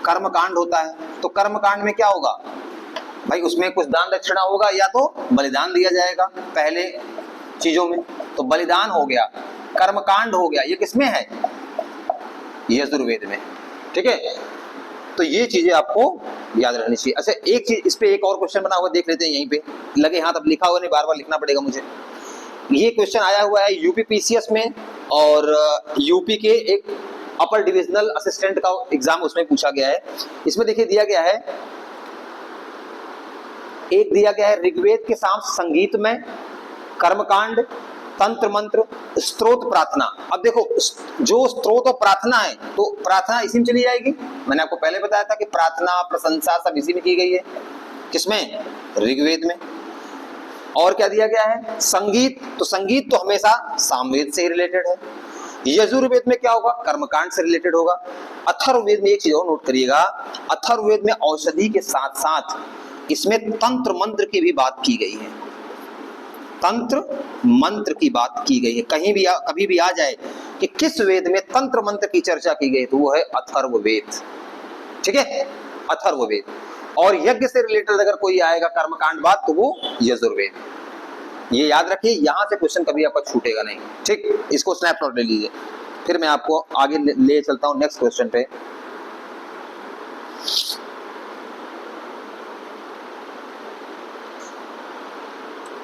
कर्मकांड होता है। तो कर्मकांड में क्या होगा भाई? उसमें कुछ दान दक्षिणा होगा या तो बलिदान दिया जाएगा पहले चीजों में, तो बलिदान हो गया, कर्मकांड हो गया। ये किसमें है? यजुर्वेद में। ठीक है, तो ये चीजें आपको याद रखनी चाहिए। अच्छा एक चीज, इस पे एक और क्वेश्चन बना हुआ देख लेते हैं, यहीं पे लगे हाथ, अब लिखा हुआ नहीं, बार बार लिखना पड़ेगा मुझे। ये क्वेश्चन आया हुआ है यूपी पीसीएस में, और यूपी के एक अपर डिविजनल असिस्टेंट का एग्जाम उसमें पूछा गया है। इसमें देखिए दिया गया है, एक दिया गया है ऋग्वेद के साथ संगीत में, कर्मकांड, तंत्र मंत्र, स्तोत्र, प्रार्थना। अब देखो जो स्तोत्र और प्रार्थना है, तो प्रार्थना इसी में चली जाएगी। मैंने आपको पहले बताया था कि प्रार्थना प्रशंसा सब इसी में की गई है। किसमें? ऋग्वेद में। और क्या दिया गया है? संगीत, तो संगीत तो हमेशा सामवेद से ही रिलेटेड है। यजुर्वेद में क्या होगा? कर्मकांड से रिलेटेड होगा। अथर्ववेद में एक चीज और नोट करिएगा, अथर्ववेद में औषधि के साथ साथ इसमें तंत्र मंत्र की भी बात की गई है। तंत्र मंत्र की बात की गई है। कहीं भी कभी भी आ जाए कि किस वेद में तंत्र मंत्र की चर्चा की गई, तो वो है अथर्ववेद। ठीक है, अथर्ववेद। और यज्ञ से रिलेटेड अगर कोई आएगा कर्मकांड बात, तो वो यजुर्वेद। ये याद रखिए, यहां से क्वेश्चन कभी आपका छूटेगा नहीं। ठीक, इसको स्नैपशॉट ले लीजिए, फिर मैं आपको आगे ले चलता हूं नेक्स्ट क्वेश्चन पे।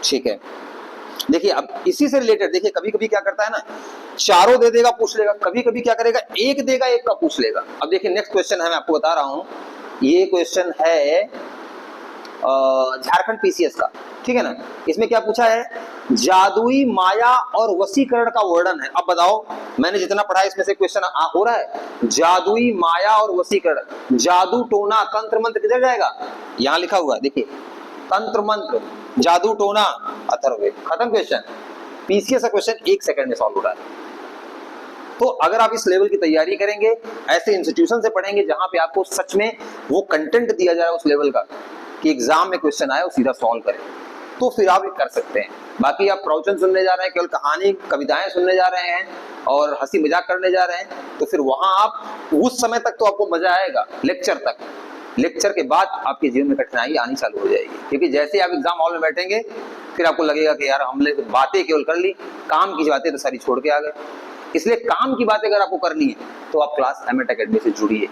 ठीक है, देखिए अब इसी से रिलेटेड देखिए, कभी कभी क्या करता है ना, चारों दे देगा पूछ लेगा, कभी कभी क्या करेगा एक देगा एक का पूछ लेगा। अब देखिए नेक्स्ट क्वेश्चन है, मैं आपको बता रहा हूं, ये क्वेश्चन है झारखंड पीसीएस का। ठीक है ना, इसमें क्या पूछा है? जादुई माया और वशीकरण का वर्णन है। अब बताओ, मैंने जितना पढ़ा इसमें से क्वेश्चन हो रहा है, जादुई माया और वशीकरण, जादू टोना तंत्र मंत्र किधर जाएगा? यहां लिखा हुआ है देखिए, तंत्र मंत्र, जादू टोना, अथर्ववेद। खत्म क्वेश्चन। पीसीएस का क्वेश्चन 1 सेकंड में सॉल्व हो रहा है। तो अगर आप इस लेवल की तैयारी करेंगे, ऐसे इंस्टीट्यूशन से पढ़ेंगे जहां पे आपको सच में वो कंटेंट दिया जाए उस लेवल का कि एग्जाम में क्वेश्चन आए और सीधा सॉल्व करें, तो फिर आप ये कर सकते हैं। बाकी आप प्रवचन सुनने जा रहे हैं, केवल कहानी कविताएं सुनने जा रहे हैं और हंसी मजाक करने जा रहे हैं, तो फिर वहां आप उस समय तक तो आपको मजा आएगा, लेक्चर तक। लेक्चर के बाद आपके जीवन में कठिनाई आनी चालू हो जाएगी, क्योंकि जैसे आप एग्जाम हॉल में बैठेंगे फिर आपको लगेगा कि यार हमने बातें केवल कर ली, काम की बातें तो सारी छोड़ के आ गए। इसलिए काम की बातें अगर आपको करनी है तो आप क्लास एमएट एकेडमी से जुड़िए,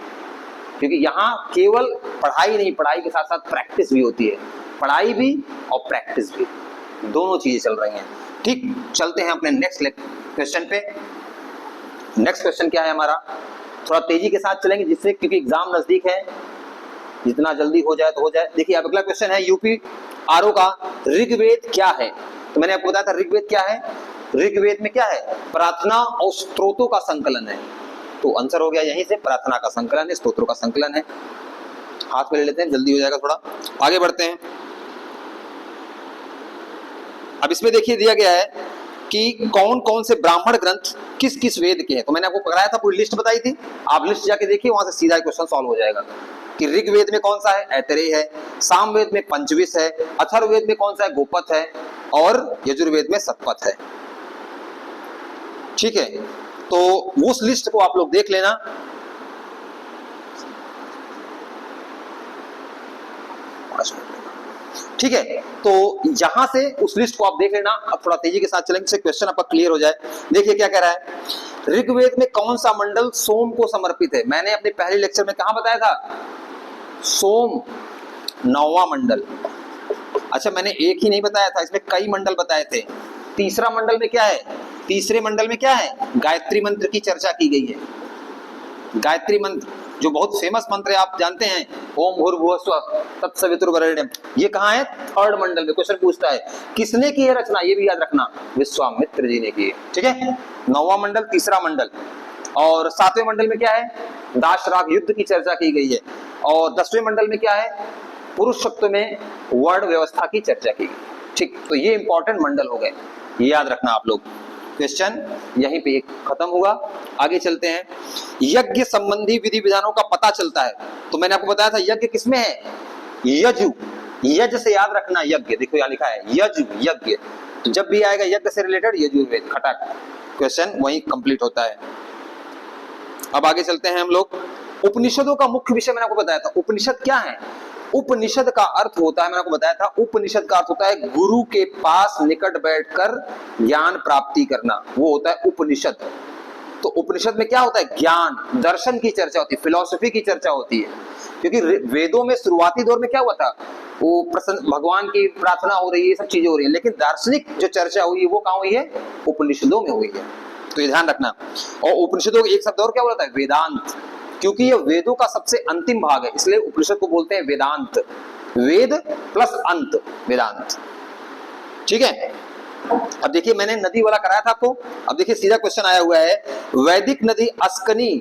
क्योंकि यहाँ केवल पढ़ाई नहीं, पढ़ाई के साथ साथ प्रैक्टिस भी होती है। पढ़ाई भी और प्रैक्टिस भी, दोनों चीजें चल रही हैं। ठीक, चलते हैं अपने नेक्स्ट क्वेश्चन पे। नेक्स्ट क्वेश्चन क्या है हमारा? थोड़ा तेजी के साथ चलेंगे जिससे, क्योंकि एग्जाम नजदीक है, जितना जल्दी हो जाए तो हो जाए। देखिए अगला क्वेश्चन है यूपी आरओ का, ऋग्वेद क्या है? तो मैंने आपको बताया था ऋग्वेद क्या है। ऋग्वेद में क्या है? प्रार्थना और स्तोत्रों का संकलन है। तो आंसर हो गया यहीं से, प्रार्थना का संकलन है, स्तोत्रों का संकलन है। हाथ में ले लेते हैं, जल्दी हो जाएगा, थोड़ा आगे बढ़ते हैं। अब इसमें देखिए दिया गया है कि कौन कौन से ब्राह्मण ग्रंथ किस किस वेद के हैं। तो मैंने आपको पकड़ाया था, पूरी लिस्ट बताई थी, आप लिस्ट जाके देखिए, वहां से सीधा क्वेश्चन सॉल्व हो जाएगा कि ऋग्वेद में कौन सा है? ऐतरेय है। सामवेद में पंचविश है। अथर्ववेद में कौन सा है? गोपथ है। और यजुर्वेद में सतपथ है। ठीक है, तो उस लिस्ट को आप लोग देख लेना। ठीक है, तो यहां से उस लिस्ट को आप देख लेना। अब थोड़ा तेजी के साथ चलेंगे जिससे क्वेश्चन आपका क्लियर हो जाए। देखिए क्या कह रहा है, ऋग्वेद में कौन सा मंडल सोम को समर्पित है? मैंने अपने पहले लेक्चर में कहा बताया था, सोम 9वां मंडल। अच्छा, मैंने एक ही नहीं बताया था, इसमें कई मंडल बताए थे। तीसरा मंडल में क्या है? तीसरे मंडल में क्या है? गायत्री मंत्र की चर्चा की गई है। गायत्री मंत्र जो बहुत फेमस मंत्र है, आप जानते हैं, ओम भूर्भुवः स्वः तत्सवितुर्वरेण्यम। ये कहाँ है? थर्ड मंडल में। क्वेश्चन पूछता है किसने की है रचना, ये भी याद रखना, विश्वामित्र जी ने की है। ठीक है, 9वां मंडल, तीसरा मंडल। और 7वें मंडल में क्या है? दाशराग युद्ध की चर्चा की गई है। और 10वें मंडल में क्या है? पुरुष शब्द में वर्ण व्यवस्था की चर्चा की गई। ठीक, तो ये इंपॉर्टेंट मंडल हो गए, ये याद रखना आप लोग। क्वेश्चन यहीं पे खत्म हुआ। आगे चलते हैं। यज्ञ संबंधी विधि विधानों का पता चलता है। तो मैंने आपको बताया था यज्ञ किसमें है, यजु, यज से याद रखना यज्ञ, देखो यहाँ लिखा है यजु यज्ञ, तो जब भी आएगा यज्ञ से रिलेटेड यजुर्वेद, खटाक क्वेश्चन वहीं कंप्लीट होता है। अब आगे चलते हैं हम लोग। उपनिषदों का मुख्य विषय मैंने आपको बताया था। उपनिषद क्या है, उपनिषद का अर्थ होता है, मैंने आपको बताया था, उपनिषद का अर्थ होता है गुरु के पास निकट बैठकर ज्ञान प्राप्ति करना, वो होता है उपनिषद। तो उपनिषद में क्या होता है, ज्ञान दर्शन की चर्चा होती है, फिलॉसफी की चर्चा होती है। क्योंकि वेदों में शुरुआती दौर में क्या हुआ था, वो प्रसन्न भगवान की प्रार्थना हो रही है, ये सब चीजें हो रही है, लेकिन दार्शनिक जो चर्चा हुई है वो कहाँ हुई है, उपनिषदों में हुई है। तो ये ध्यान रखना। और उपनिषदों का एक शब्द और क्या बोलता है, वेदांत, क्योंकि ये वेदों का सबसे अंतिम भाग है, इसलिए उपनिषद को बोलते हैं वेदांत, वेद प्लस अंत, वेदांत। ठीक है। अब देखिए मैंने नदी वाला कराया था आपको, अब देखिए सीधा क्वेश्चन आया हुआ है, वैदिक नदी अस्कनी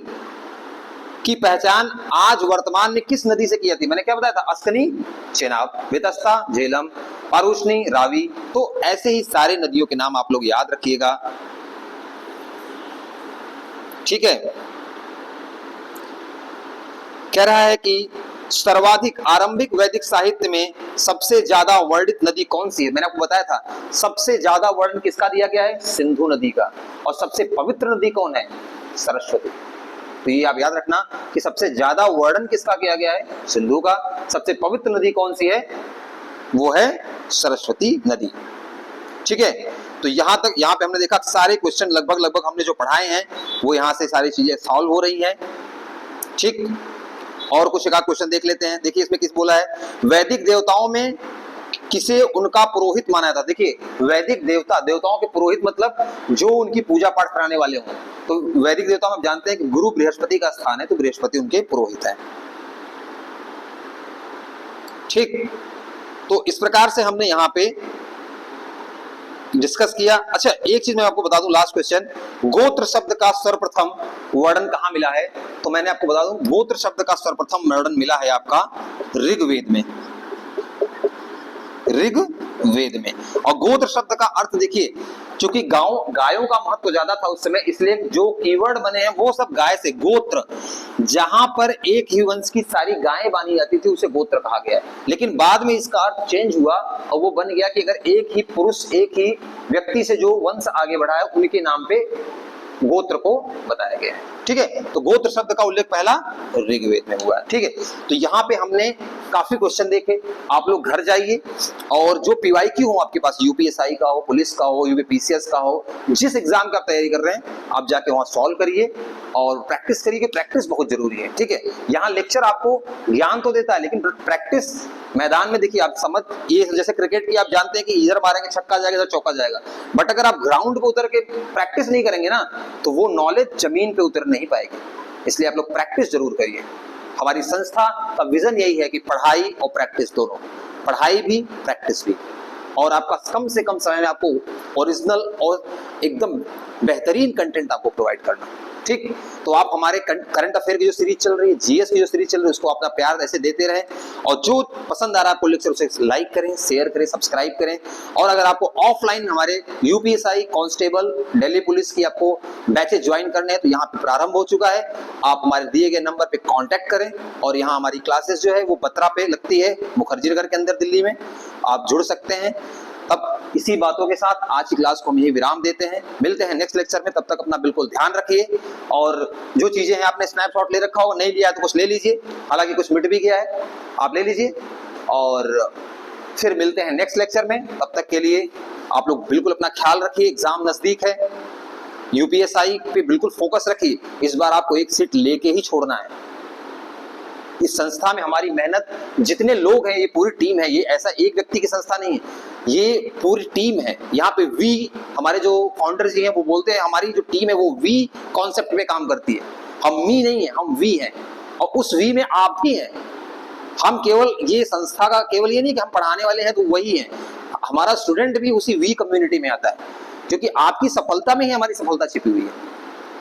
की पहचान आज वर्तमान में किस नदी से की जाती है। मैंने क्या बताया था, अस्कनी चेनाब, वेतस्ता झेलम, पारुष्णी रावी। तो ऐसे ही सारे नदियों के नाम आप लोग याद रखिएगा। ठीक है। कह रहा है कि सर्वाधिक आरंभिक वैदिक साहित्य में सबसे ज्यादा वर्णित नदी कौन सी है। मैंने आपको बताया था सबसे ज्यादा वर्णन किसका दिया गया है, सिंधु नदी का। और सबसे पवित्र नदी कौन है, सरस्वती। तो ये आप याद रखना कि सबसे ज्यादा वर्णन किसका किया गया है, सिंधु का। सबसे पवित्र नदी कौन सी है, वो है सरस्वती नदी। ठीक है। तो यहाँ तक, यहाँ पे हमने देखा सारे क्वेश्चन लगभग हमने जो पढ़ाए हैं वो यहाँ से सारी चीजें सॉल्व हो रही हैं। ठीक। और कुछ एक क्वेश्चन देख लेते हैं। देखिए इसमें किस बोला है, वैदिक देवताओं में किसे उनका पुरोहित माना था। देखिए वैदिक देवता, देवताओं के पुरोहित मतलब जो उनकी पूजा पाठ कराने वाले हों। तो वैदिक देवताओं में आप जानते हैं कि गुरु बृहस्पति का स्थान है, तो बृहस्पति उनके पुरोहित है। ठीक। तो इस प्रकार से हमने यहाँ पे डिस्कस किया। अच्छा एक चीज मैं आपको बता दूं, लास्ट क्वेश्चन, गोत्र शब्द का सर्वप्रथम वर्णन कहां मिला है। तो मैंने आपको बता दूं गोत्र शब्द का सर्वप्रथम वर्णन मिला है आपका ऋग्वेद में, ऋग्वेद में। और गोत्र शब्द का अर्थ देखिए, क्योंकि गायों का महत्व ज्यादा था उस समय, इसलिए जो कीवर्ड बने हैं वो सब गाय से, गोत्र, जहां पर एक ही वंश की सारी गायें बांधी जाती थी उसे गोत्र कहा गया। लेकिन बाद में इसका अर्थ चेंज हुआ और वो बन गया कि अगर एक ही पुरुष, एक ही व्यक्ति से जो वंश आगे बढ़ा है उनके नाम पे गोत्र को बताया गया है। ठीक है। तो गोत्र शब्द का उल्लेख पहला ऋग्वेद में हुआ है। ठीक है। तो यहाँ पे हमने काफी क्वेश्चन देखे। आप लोग घर जाइए और जो पीवाईक्यू हो आपके पास, यूपीएसआई का हो, पुलिस का हो, यूपीपीसीएस का हो, जिस एग्जाम का तैयारी कर रहे हैं आप जाके वहां सॉल्व करिए और प्रैक्टिस करिए। प्रैक्टिस बहुत जरूरी है। ठीक है। यहाँ लेक्चर आपको ज्ञान तो देता है, लेकिन प्रैक्टिस मैदान में देखिए, आप समझ, ये जैसे क्रिकेट की आप जानते हैं कि इधर मारेंगे छक्का जाएगा, इधर चौका जाएगा, बट अगर आप ग्राउंड पे उतर के प्रैक्टिस नहीं करेंगे ना तो वो नॉलेज जमीन पे उतर नहीं पाएगी। इसलिए आप लोग प्रैक्टिस जरूर करिए। हमारी संस्था का विजन यही है कि पढ़ाई और प्रैक्टिस दोनों, पढ़ाई भी प्रैक्टिस भी, और आपका कम से कम समय में आपको ओरिजिनल और एकदम बेहतरीन कंटेंट आपको प्रोवाइड करना। ठीक। तो आप हमारे करंट अफेयर की जो सीरीज चल रही है, जीएस की जो सीरीज चल रही है, उसको अपना प्यार ऐसे देते रहें। और जो पसंद आ रहा है आपको लेक्चर उसे लाइक करें, शेयर करें, सब्सक्राइब करें। और अगर आपको ऑफलाइन हमारे यूपीएसआई, कांस्टेबल, दिल्ली पुलिस की आपको बैचेज ज्वाइन करने हैं तो यहाँ पे प्रारंभ हो चुका है। आप हमारे दिए गए नंबर पे कांटेक्ट करें। और यहाँ हमारी क्लासेस जो है वो बत्रा पे लगती है, मुखर्जी नगर के अंदर दिल्ली में, आप जुड़ सकते हैं। तब इसी बातों के साथ आज की क्लास को हम यही विराम देते हैं। मिलते हैं नेक्स्ट लेक्चर में, तब तक अपना बिल्कुल ध्यान रखिए। और जो चीजें हैं आपने स्नैपशॉट ले रखा हो, नहीं लिया तो कुछ ले लीजिए, हालांकि कुछ मिट भी गया है, आप ले लीजिए। और फिर मिलते हैं नेक्स्ट लेक्चर में। तब तक के लिए आप लोग बिल्कुल अपना ख्याल रखिए। एग्जाम नजदीक है, यूपीएसआई पे बिल्कुल फोकस रखिए। इस बार आपको एक सीट लेके ही छोड़ना है। इस संस्था में हमारी मेहनत, जितने लोग हैं, ये पूरी टीम है, ये ऐसा एक व्यक्ति की संस्था नहीं है, ये पूरी टीम है। यहाँ पे वी, हमारे जो फाउंडर जी हैं वो बोलते हैं हमारी जो टीम है वो वी कॉन्सेप्ट पे काम करती है। हम मी नहीं है, हम वी हैं, और उस वी में आप भी हैं। हम केवल, ये संस्था का केवल ये नहीं कि हम पढ़ाने वाले हैं तो वही है, हमारा स्टूडेंट भी उसी वी कम्युनिटी में आता है, क्योंकि आपकी सफलता में ही हमारी सफलता छिपी हुई है।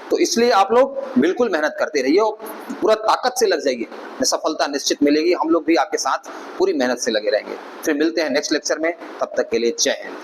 तो इसलिए आप लोग बिल्कुल मेहनत करते रहिए और पूरा ताकत से लग जाइए, सफलता निश्चित मिलेगी। हम लोग भी आपके साथ पूरी मेहनत से लगे रहेंगे। फिर मिलते हैं नेक्स्ट लेक्चर में, तब तक के लिए जय हिंद।